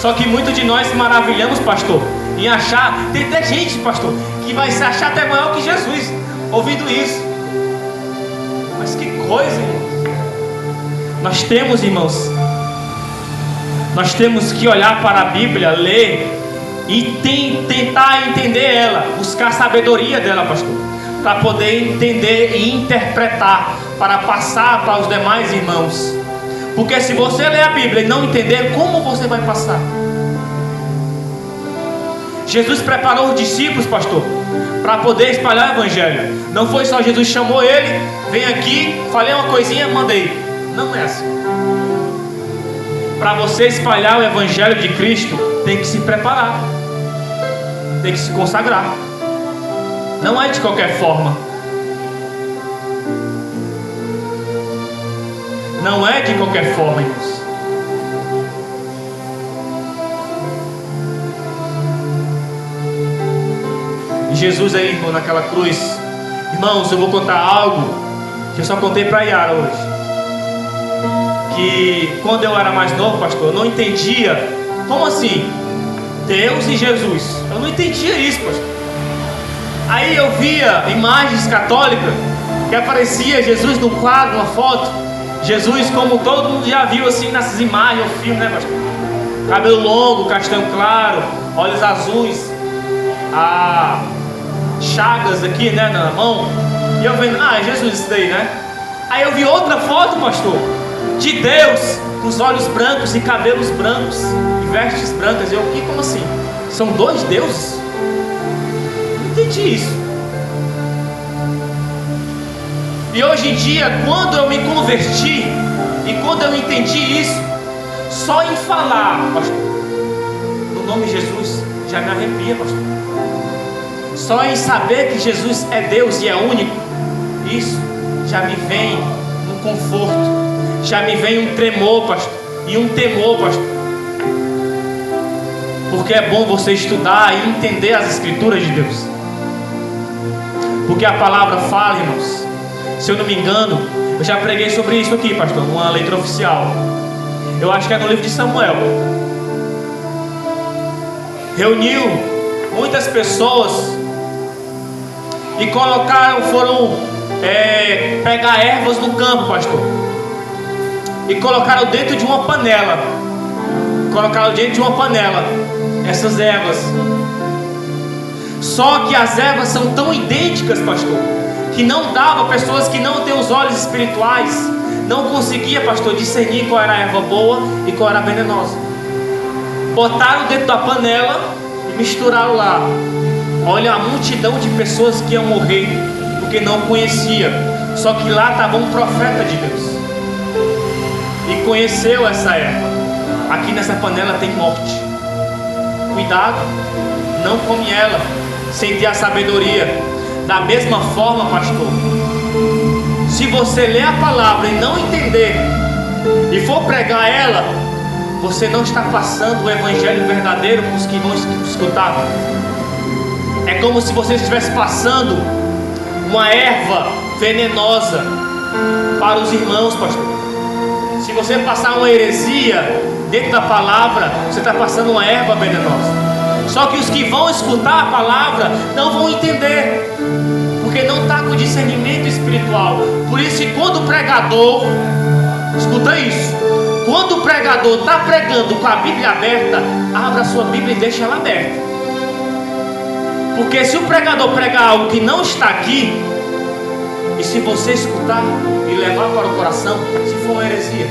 Só que muitos de nós se maravilhamos, pastor, em achar, tem até gente, pastor, que vai se achar até maior que Jesus, ouvindo isso. Mas que coisa, irmãos. Nós temos que olhar para a Bíblia, ler e tentar entender ela, buscar a sabedoria dela, pastor, para poder entender e interpretar, para passar para os demais irmãos. Porque se você ler a Bíblia e não entender, como você vai passar? Jesus preparou os discípulos, pastor, para poder espalhar o Evangelho. Não foi só Jesus chamou ele, vem aqui, falei uma coisinha, mandei. Não é assim. Para você espalhar o Evangelho de Cristo, tem que se preparar, tem que se consagrar. Não é de qualquer forma. Não é de qualquer forma, irmãos. E Jesus aí, irmão, naquela cruz. Irmãos, eu vou contar algo que eu só contei para Yara hoje. Que quando eu era mais novo, pastor, eu não entendia. Como assim? Deus e Jesus. Eu não entendia isso, pastor. Aí eu via imagens católicas que aparecia Jesus num quadro, uma foto. Jesus, como todo mundo já viu assim nessas imagens, no filme, né, pastor? Cabelo longo, castanho claro, olhos azuis, chagas aqui, né, na mão. E eu vendo, é Jesus isso daí, né? Aí eu vi outra foto, pastor, de Deus com os olhos brancos e cabelos brancos e vestes brancas. Eu, como assim? São dois deuses? Não entendi isso. E hoje em dia, quando eu me converti e quando eu entendi isso, só em falar, pastor, no nome de Jesus, já me arrepia, pastor. Só em saber que Jesus é Deus e é único, isso já me vem um conforto, já me vem um tremor, pastor, e um temor, pastor. Porque é bom você estudar e entender as Escrituras de Deus. Porque a palavra fala, irmãos. Se eu não me engano, eu já preguei sobre isso aqui, pastor, numa leitura oficial. Eu acho que é no livro de Samuel. Reuniu muitas pessoas e foram pegar ervas no campo, pastor. E colocaram dentro de uma panela. Essas ervas. Só que as ervas são tão idênticas, pastor, que não dava, pessoas que não têm os olhos espirituais, não conseguia, pastor, discernir qual era a erva boa e qual era a venenosa. Botaram dentro da panela e misturaram lá. Olha a multidão de pessoas que iam morrer porque não conhecia. Só que lá estava um profeta de Deus e conheceu essa erva. Aqui nessa panela tem morte. Cuidado, não come ela sem ter a sabedoria. Da mesma forma, pastor, se você ler a palavra e não entender e for pregar ela, você não está passando o evangelho verdadeiro para os que vão escutar. É como se você estivesse passando uma erva venenosa para os irmãos, pastor. Se você passar uma heresia dentro da palavra, você está passando uma erva venenosa. Só que os que vão escutar a palavra não vão entender, porque não está com discernimento espiritual. Por isso que quando o pregador, escuta isso, quando o pregador está pregando com a Bíblia aberta, abra a sua Bíblia e deixa ela aberta. Porque se o pregador pregar algo que não está aqui, e se você escutar e levar para o coração, se for uma heresia.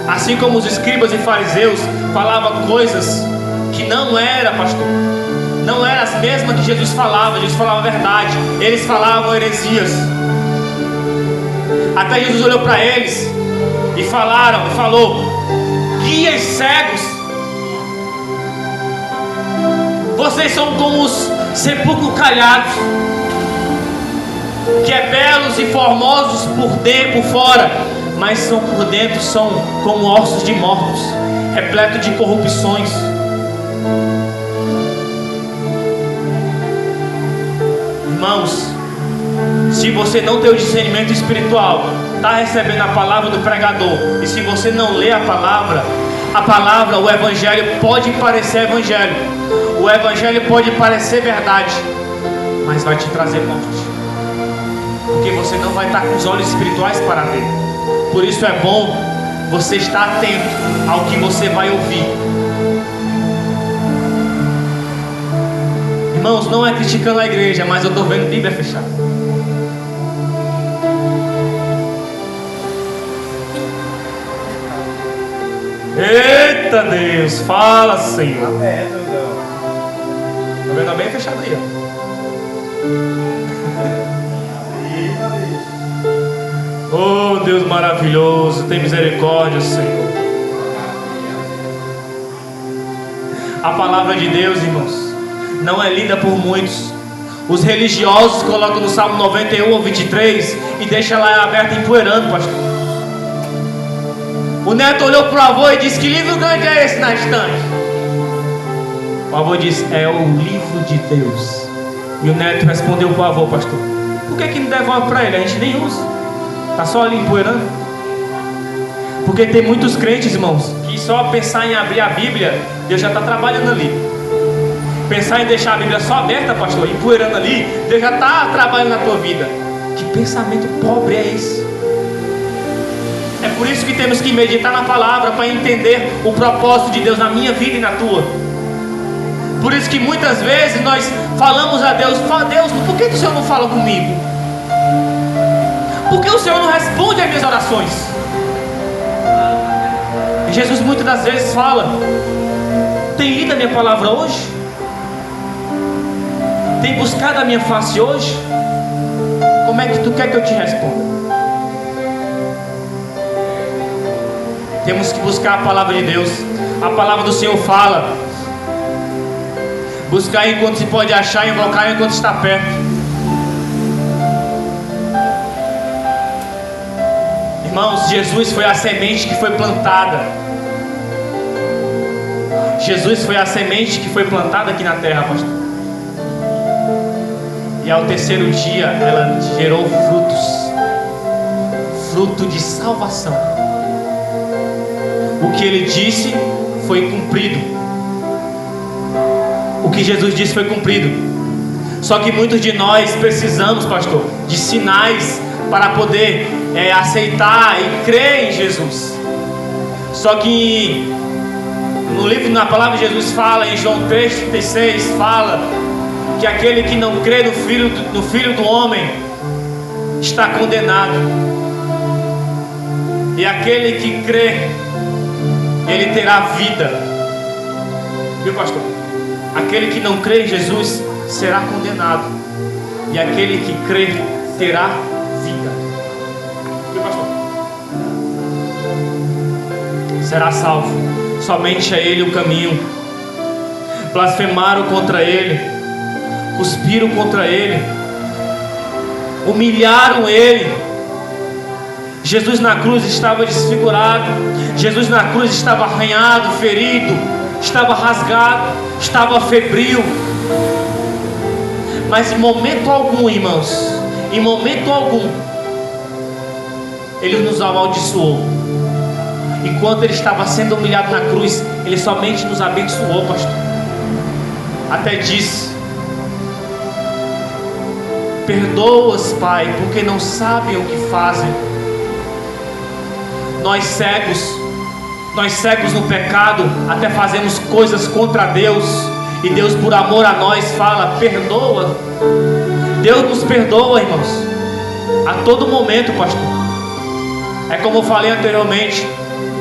Assim como os escribas e fariseus falavam coisas que não era, pastor, não eram as mesmas que Jesus falava a verdade, eles falavam heresias. Até Jesus olhou para eles e falou: guias cegos, vocês são como os sepulcros calhados, que é belos e formosos por fora, mas por dentro são como ossos de mortos, repletos de corrupções. Irmãos, se você não tem o discernimento espiritual, está recebendo a palavra do pregador, e se você não lê a palavra, o evangelho pode parecer evangelho, o evangelho pode parecer verdade, mas vai te trazer morte, porque você não vai estar com os olhos espirituais para ver. Por isso é bom você estar atento ao que você vai ouvir. Irmãos, não é criticando a igreja, mas eu estou vendo Bíblia fechada. Eita Deus, fala, Senhor. Tá vendo bem fechado aí, ó. Oh Deus maravilhoso, tem misericórdia, Senhor. A palavra de Deus, irmãos, não é lida por muitos. Os religiosos colocam no Salmo 91 ou 23 e deixam lá aberto empoeirando, pastor. O neto olhou para o avô e disse: que livro grande é esse na estante? O avô disse: é o livro de Deus. E o neto respondeu para o avô: pastor, por que não devolve para ele? A gente nem usa, está só ali empoeirando. Porque tem muitos crentes, irmãos, que só pensar em abrir a Bíblia, Deus já está trabalhando ali. Pensar em deixar a Bíblia só aberta, pastor, empoeirando ali, Deus já está trabalhando na tua vida. Que pensamento pobre é esse? É por isso que temos que meditar na palavra, para entender o propósito de Deus na minha vida e na tua. Por isso que muitas vezes nós falamos a Deus: fala, Deus, por que o Senhor não fala comigo? Por que o Senhor não responde às minhas orações? E Jesus muitas das vezes fala: tem lido a minha palavra hoje? Tem buscado a minha face hoje? Como é que tu quer que eu te responda? Temos que buscar a palavra de Deus. A palavra do Senhor fala: buscar enquanto se pode achar, invocar enquanto está perto. Irmãos, Jesus foi a semente que foi plantada. Jesus foi a semente que foi plantada aqui na terra, pastor. E ao terceiro dia ela gerou frutos, fruto de salvação. O que ele disse foi cumprido. O que Jesus disse foi cumprido. Só que muitos de nós precisamos, pastor, de sinais para poder aceitar e crer em Jesus. Só que no livro, na palavra de Jesus fala, em João 3,36, fala que aquele que não crê no Filho do Homem está condenado. E aquele que crê, ele terá vida. Viu, pastor? Aquele que não crê em Jesus será condenado, e aquele que crê terá vida. Viu, pastor? Será salvo. Somente a ele o caminho. Blasfemaram contra ele, cuspiram contra ele, humilharam ele. Jesus na cruz estava desfigurado, Jesus na cruz estava arranhado, ferido, estava rasgado, estava febril. Mas em momento algum, irmãos, em momento algum, ele nos amaldiçoou. Enquanto ele estava sendo humilhado na cruz, ele somente nos abençoou, pastor. Até disse: perdoa-os, Pai, porque não sabem o que fazem. Nós cegos no pecado, até fazemos coisas contra Deus, e Deus, por amor a nós, fala: perdoa. Deus nos perdoa, irmãos, a todo momento, pastor. É como eu falei anteriormente,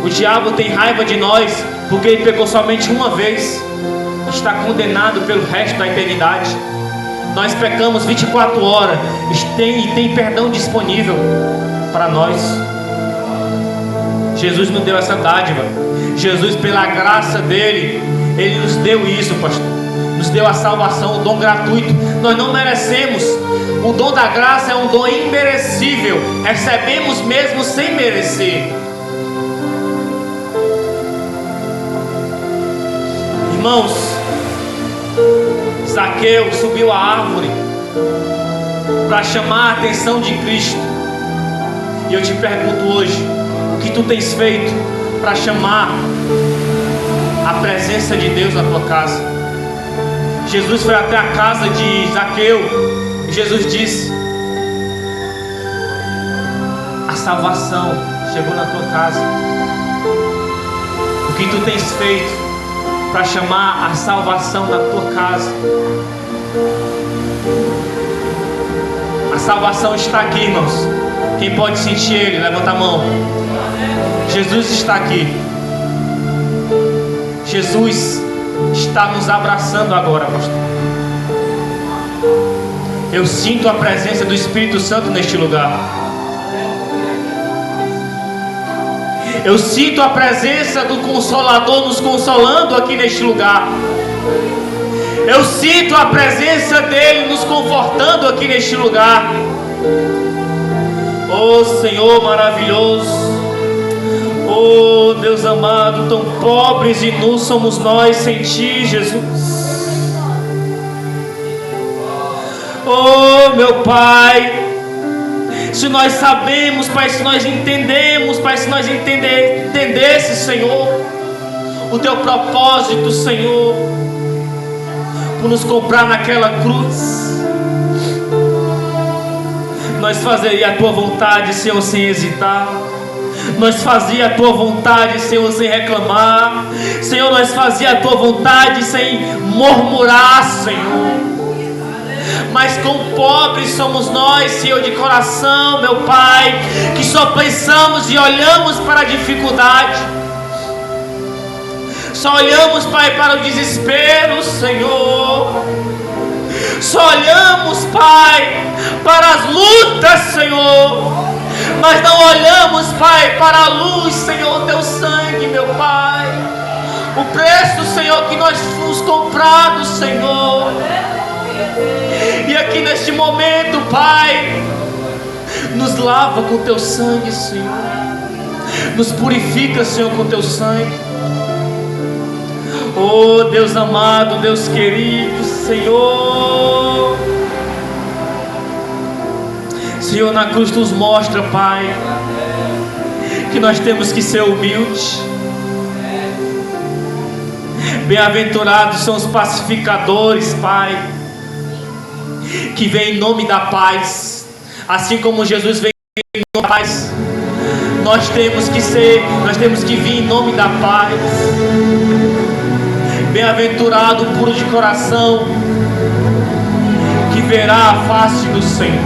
o diabo tem raiva de nós porque ele pecou somente uma vez, está condenado pelo resto da eternidade. Nós pecamos 24 horas e tem perdão disponível para nós. Jesus nos deu essa dádiva. Jesus, pela graça dele, ele nos deu isso, pastor. Nos deu a salvação, o dom gratuito. Nós não merecemos. O dom da graça é um dom imerecível. Recebemos mesmo sem merecer. Irmãos, Zaqueu subiu a árvore para chamar a atenção de Cristo. E eu te pergunto hoje, o que tu tens feito para chamar a presença de Deus na tua casa? Jesus foi até a casa de Zaqueu e Jesus disse: a salvação chegou na tua casa. O que tu tens feito para chamar a salvação na tua casa? A salvação está aqui, irmãos. Quem pode sentir Ele, levanta a mão. Jesus está aqui. Jesus está nos abraçando agora, pastor. Eu sinto a presença do Espírito Santo neste lugar. Eu sinto a presença do Consolador nos consolando aqui neste lugar. Eu sinto a presença dele nos confortando aqui neste lugar. Oh Senhor maravilhoso, oh Deus amado, tão pobres e nus somos nós sem Ti, Jesus. Oh meu Pai, se nós sabemos, Pai, se nós entendemos, Pai, se nós entendesse, Senhor, o Teu propósito, Senhor, por nos comprar naquela cruz, nós fazeria a Tua vontade, Senhor, sem hesitar. Nós fazia a Tua vontade, Senhor, sem reclamar. Senhor, nós fazia a Tua vontade sem murmurar, Senhor. Mas quão pobres somos nós, Senhor, de coração, meu Pai, que só pensamos e olhamos para a dificuldade. Só olhamos, Pai, para o desespero, Senhor. Só olhamos, Pai, para as lutas, Senhor. Mas não olhamos, Pai, para a luz, Senhor, Teu sangue, meu Pai. O preço, Senhor, que nós fomos comprados, Senhor. E aqui neste momento, Pai, nos lava com Teu sangue, Senhor. Nos purifica, Senhor, com Teu sangue. Oh Deus amado, Deus querido, Senhor. Senhor, na cruz nos mostra, Pai, que nós temos que ser humildes. Bem-aventurados são os pacificadores, Pai, que vem em nome da paz. Assim como Jesus veio em nome da paz, nós temos que vir em nome da paz. Bem-aventurado o puro de coração, que verá a face do Senhor.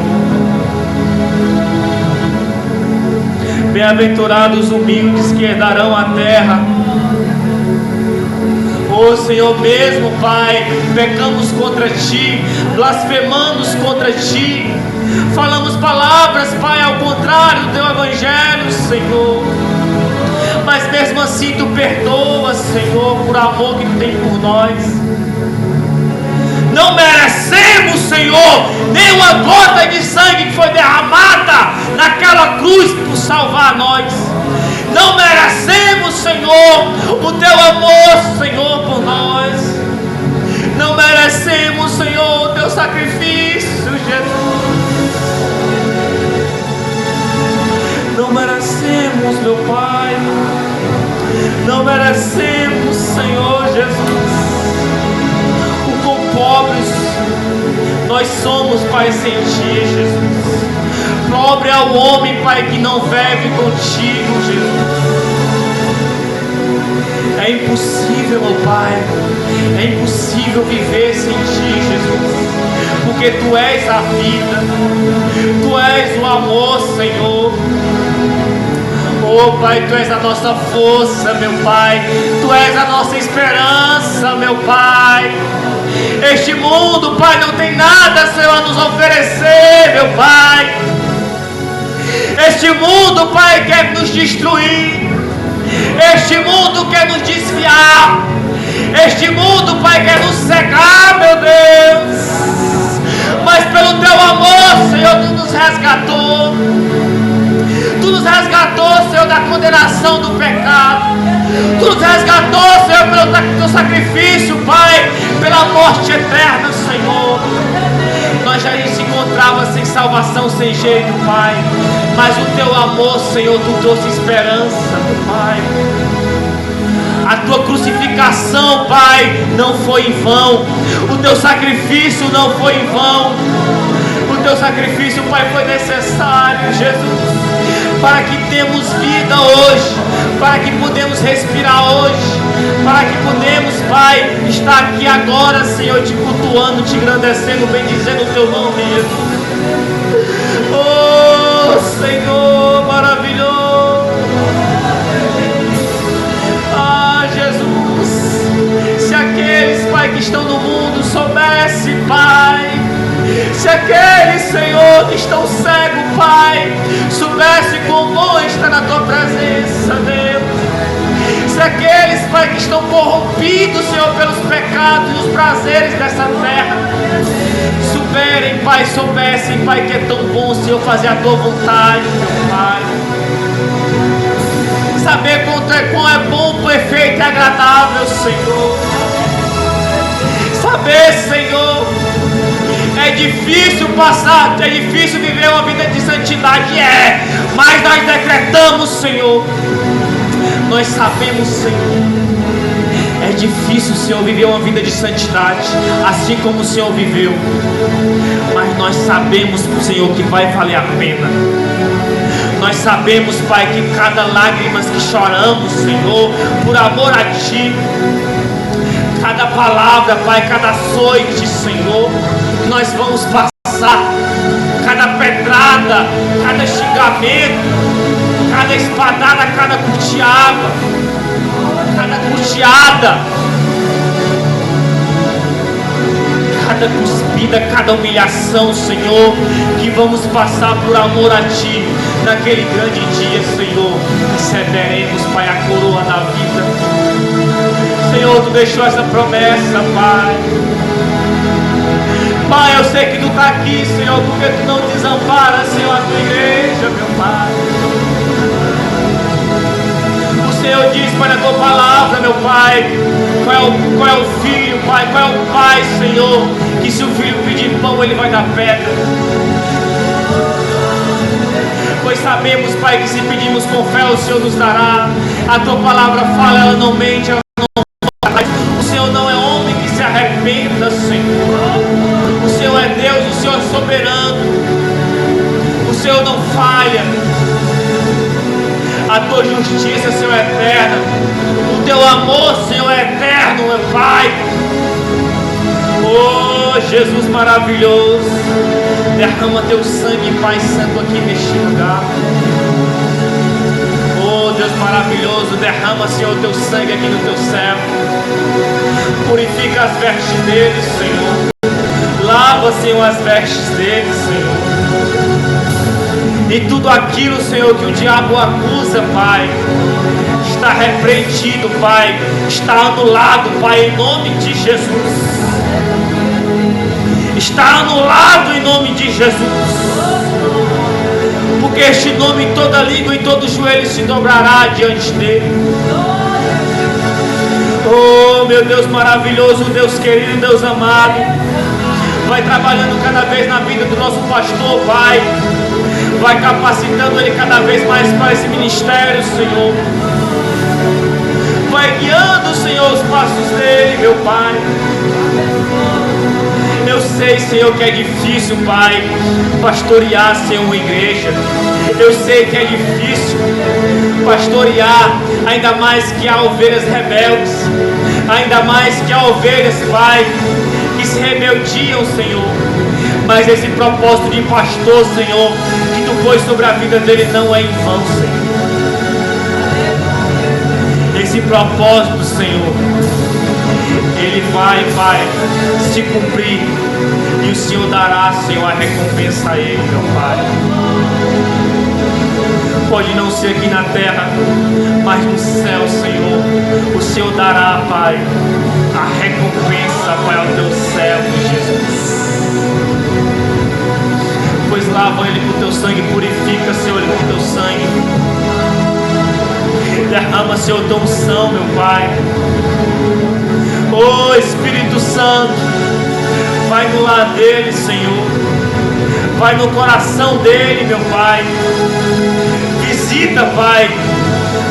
Bem-aventurados os humildes, que herdarão a terra. Oh Senhor, mesmo, Pai, pecamos contra Ti, blasfemamos contra Ti, falamos palavras, Pai, ao contrário do Teu Evangelho, Senhor. Mas mesmo assim Tu perdoas, Senhor, por amor que Tu tem por nós. Não merecemos, Senhor, nem uma gota de sangue que foi derramada naquela cruz por salvar nós. Não merecemos, Senhor, o Teu amor, Senhor, por nós. Não merecemos, Senhor, o Teu sacrifício, Jesus. Não merecemos, meu Pai. Não merecemos, Senhor Jesus. O quão pobres nós somos, Pai, sem Ti, Jesus. Pobre é o homem, Pai, que não vive contigo, Jesus. É impossível, meu Pai. É impossível viver sem Ti, Jesus. Porque Tu és a vida. Tu és o amor, Senhor. Oh Pai, Tu és a nossa força, meu Pai. Tu és a nossa esperança, meu Pai. Este mundo, Pai, não tem nada, Senhor, a nos oferecer, meu Pai. Este mundo, Pai, quer nos destruir. Este mundo quer nos desviar. Este mundo, Pai, quer nos cegar, meu Deus. Mas pelo Teu amor, Senhor, Tu nos resgatou. Tu nos resgatou, Senhor, da condenação do pecado. Tu nos resgatou, Senhor, pelo Teu sacrifício, Pai, pela morte eterna, Senhor. Nós já se encontrava sem salvação sem jeito, Pai. Mas o teu amor, Senhor, tu trouxe esperança, Pai. A tua crucificação, Pai, não foi em vão. O teu sacrifício não foi em vão. O teu sacrifício, Pai, foi necessário, Jesus, para que temos vida hoje, para que podemos respirar hoje, para que podemos, Pai, estar aqui agora, Senhor, te cultuando, te engrandecendo, bendizendo o teu nome, Jesus. Oh, Senhor, maravilhoso. Ah, Jesus, se aqueles, Pai, que estão no mundo soubessem, Pai, se aqueles, Senhor, que estão cegos, Pai, soubessem como bom está na tua presença, Deus. Se aqueles, Pai, que estão corrompidos, Senhor, pelos pecados e os prazeres dessa terra, souberem, Pai, soubessem, Pai, que é tão bom, Senhor, fazer a tua vontade, meu Pai. Saber quão é bom, perfeito e agradável, Senhor. Saber, Senhor, é difícil passar, é difícil viver uma vida de santidade, mas nós decretamos, Senhor. Nós sabemos, Senhor, é difícil, Senhor, viver uma vida de santidade, assim como o Senhor viveu. Mas nós sabemos, Senhor, que vai valer a pena. Nós sabemos, Pai, que cada lágrima que choramos, Senhor, por amor a Ti, cada palavra, Pai, cada açoite, Senhor, que nós vamos passar, cada pedrada, cada xingamento, cada espadada, cada cuteada, cada cuspida, cada humilhação, Senhor, que vamos passar por amor a Ti, naquele grande dia, Senhor, receberemos, Pai, a coroa da vida. Senhor, Tu deixou essa promessa, Pai. Pai, eu sei que Tu está aqui, Senhor, porque Tu não desampara, Senhor, a Tua igreja, meu Pai. O Senhor diz, Pai, na Tua palavra, meu Pai, qual é o filho, Pai, qual é o pai, Senhor, que se o filho pedir pão, ele vai dar pedra. Pois sabemos, Pai, que se pedimos com fé, o Senhor nos dará. A Tua palavra fala, ela não mente, ela não fala. O Senhor não é homem que se arrependa, Senhor. O Senhor é Deus, o Senhor é soberano. O Senhor não falha. A Tua justiça, Senhor, é eterna. O Teu amor, Senhor, é eterno, meu Pai. Oh, Jesus maravilhoso, derrama Teu sangue, Pai Santo, aqui neste lugar. Oh, Deus maravilhoso, derrama, Senhor, Teu sangue aqui no Teu servo. Purifica as vestes dele, Senhor. Lava, Senhor, as vestes dele, Senhor. E tudo aquilo, Senhor, que o diabo acusa, Pai, está repreendido, Pai, está anulado, Pai, em nome de Jesus. Está anulado em nome de Jesus. Porque este nome, toda língua e todo joelho se dobrará diante dele. Oh, meu Deus maravilhoso, Deus querido, Deus amado, vai trabalhando cada vez na vida do nosso pastor, Pai. Vai capacitando ele cada vez mais para esse ministério, Senhor. Vai guiando, Senhor, os passos dele, meu Pai. Eu sei, Senhor, que é difícil, Pai, pastorear, Senhor, uma igreja. Eu sei que é difícil pastorear, ainda mais que há ovelhas rebeldes, ainda mais que há ovelhas, Pai, que se rebeldiam, Senhor. Mas esse propósito de pastor, Senhor, que Tu pôs sobre a vida dele não é em vão, Senhor. Esse propósito, Senhor, ele vai, Pai, se cumprir. E o Senhor dará, Senhor, a recompensa a ele, meu Pai. Pode não ser aqui na terra, mas no céu, Senhor, o Senhor dará, Pai, a recompensa, Pai, ao Teu servo, Jesus. Pois lava ele com Teu sangue, purifica, Senhor, ele com Teu sangue. Derrama, Senhor, Tua unção, meu Pai. Oh, Espírito Santo, vai no lar dele, Senhor. Vai no coração dele, meu Pai. Visita, Pai.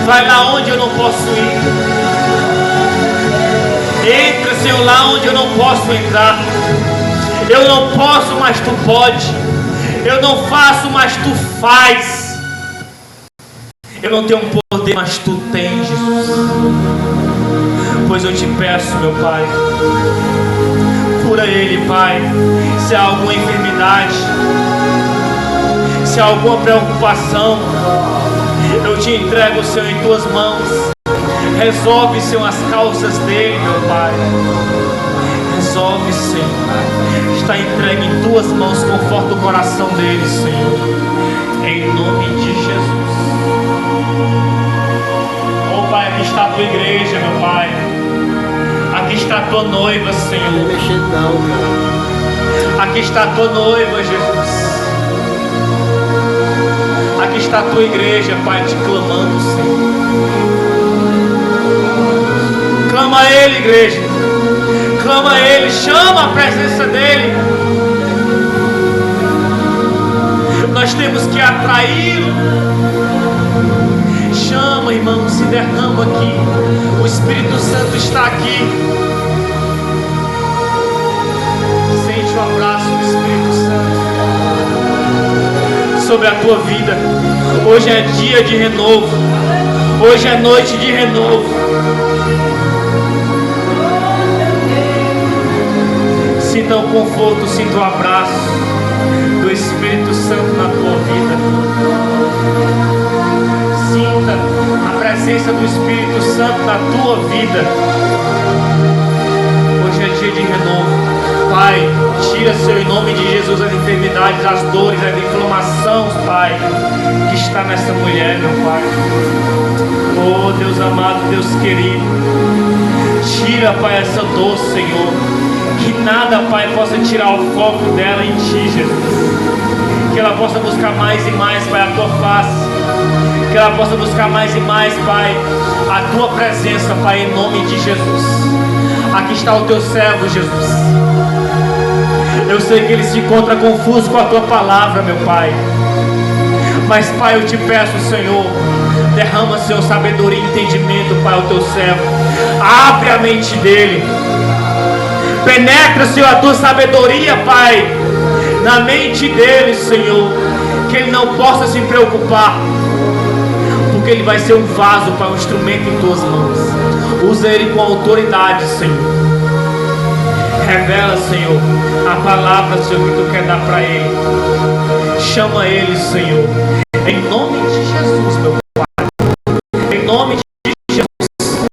Vai lá onde eu não posso ir. Entra, Senhor, lá onde eu não posso entrar. Eu não posso, mas Tu pode. Eu não faço, mas Tu faz. Eu não tenho poder, mas Tu tens, Jesus. Pois eu te peço, meu Pai, cura ele, Pai. Se há alguma enfermidade, se há alguma preocupação, eu te entrego, Senhor, em Tuas mãos. Resolve, Senhor, as causas dele, meu Pai. Resolve, Senhor. Está entregue em Tuas mãos. Conforta o coração dele, Senhor, em nome de Jesus. Oh, Pai, aqui está a Tua igreja, meu Pai. Aqui está a Tua noiva, Senhor. Aqui está a Tua noiva, Jesus. Aqui está a Tua igreja, Pai, te clamando, Senhor. Clama a Ele, igreja. Clama a Ele, chama a presença dEle. Nós temos que atraí-lo. Chama, irmão, se derrama aqui. O Espírito Santo está aqui. Sente o abraço do Espírito Santo sobre a tua vida. Hoje é dia de renovo. Hoje é noite de renovo. Sinta o conforto, sinta o abraço do Espírito Santo na tua vida. Sinta a presença do Espírito Santo na tua vida. Hoje é dia de renovo. Pai, tira, Senhor, em nome de Jesus, as enfermidades, as dores, as inflamações, Pai, que está nessa mulher, meu Pai. Oh, Deus amado, Deus querido, tira, Pai, essa dor, Senhor. Que nada, Pai, possa tirar o foco dela em Ti, Jesus. Que ela possa buscar mais e mais, Pai, a Tua face. Que ela possa buscar mais e mais, Pai, a Tua presença, Pai, em nome de Jesus. Aqui está o Teu servo, Jesus. Eu sei que ele se encontra confuso com a Tua palavra, meu Pai. Mas, Pai, eu te peço, Senhor, derrama, Senhor, sabedoria e entendimento, Pai, ao Teu servo. Abre a mente dele. Penetra, Senhor, a Tua sabedoria, Pai, na mente dele, Senhor. Que ele não possa se preocupar, porque ele vai ser um vaso, Pai, um instrumento em Tuas mãos. Usa ele com autoridade, Senhor. Revela, Senhor, a palavra, Senhor, que Tu quer dar para ele. Chama ele, Senhor, em nome de Jesus, meu Pai. Em nome de Jesus.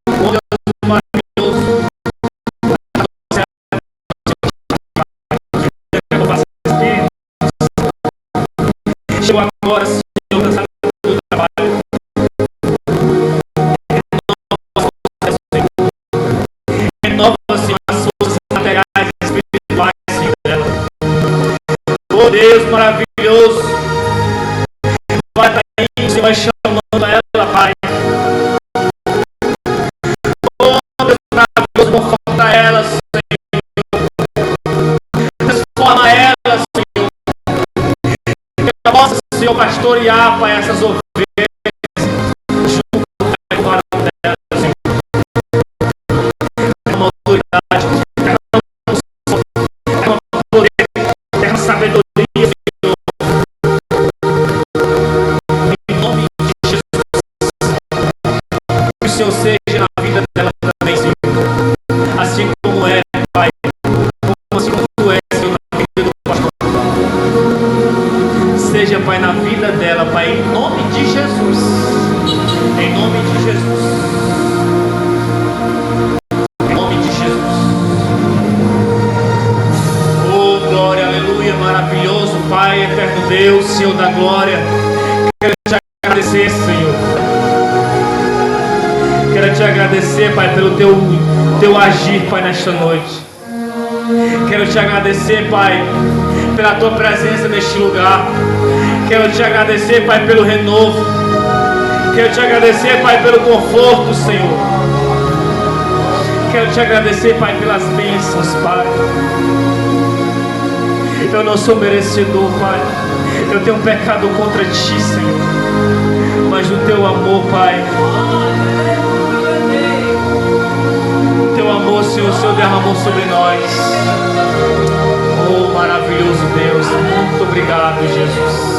Oh, Deus maravilhoso. Chegou agora, Senhor, cansado do trabalho. Renova, Senhor, as forças materiais e espirituais, Senhor. Oh, Deus maravilhoso. Vai indo, Senhor, vai chamando ela, Pai. Oh, Deus maravilhoso, conforta ela, Senhor. Transforma ela, Senhor. Que ela possa, Senhor, pastorear, Pai, essas ovelhas. Senhor, seja na vida dela também, Senhor. Assim como é, Pai. Assim como Tu és, Senhor, na vida do pastor. Seja, Pai, na vida dela, Pai, em nome de Jesus. Em nome de Jesus. Em nome de Jesus. Oh, glória, aleluia, maravilhoso, Pai, eterno Deus, Senhor da glória. Quero te agradecer, Senhor. Quero te agradecer, Pai, pelo teu agir, Pai, nesta noite. Quero te agradecer, Pai, pela Tua presença neste lugar. Quero te agradecer, Pai, pelo renovo. Quero te agradecer, Pai, pelo conforto, Senhor. Quero te agradecer, Pai, pelas bênçãos, Pai. Eu não sou merecedor, Pai. Eu tenho pecado contra Ti, Senhor. Mas o Teu amor, Pai, o Teu amor, Senhor, o Senhor derramou sobre nós. Oh, maravilhoso Deus. Muito obrigado, Jesus.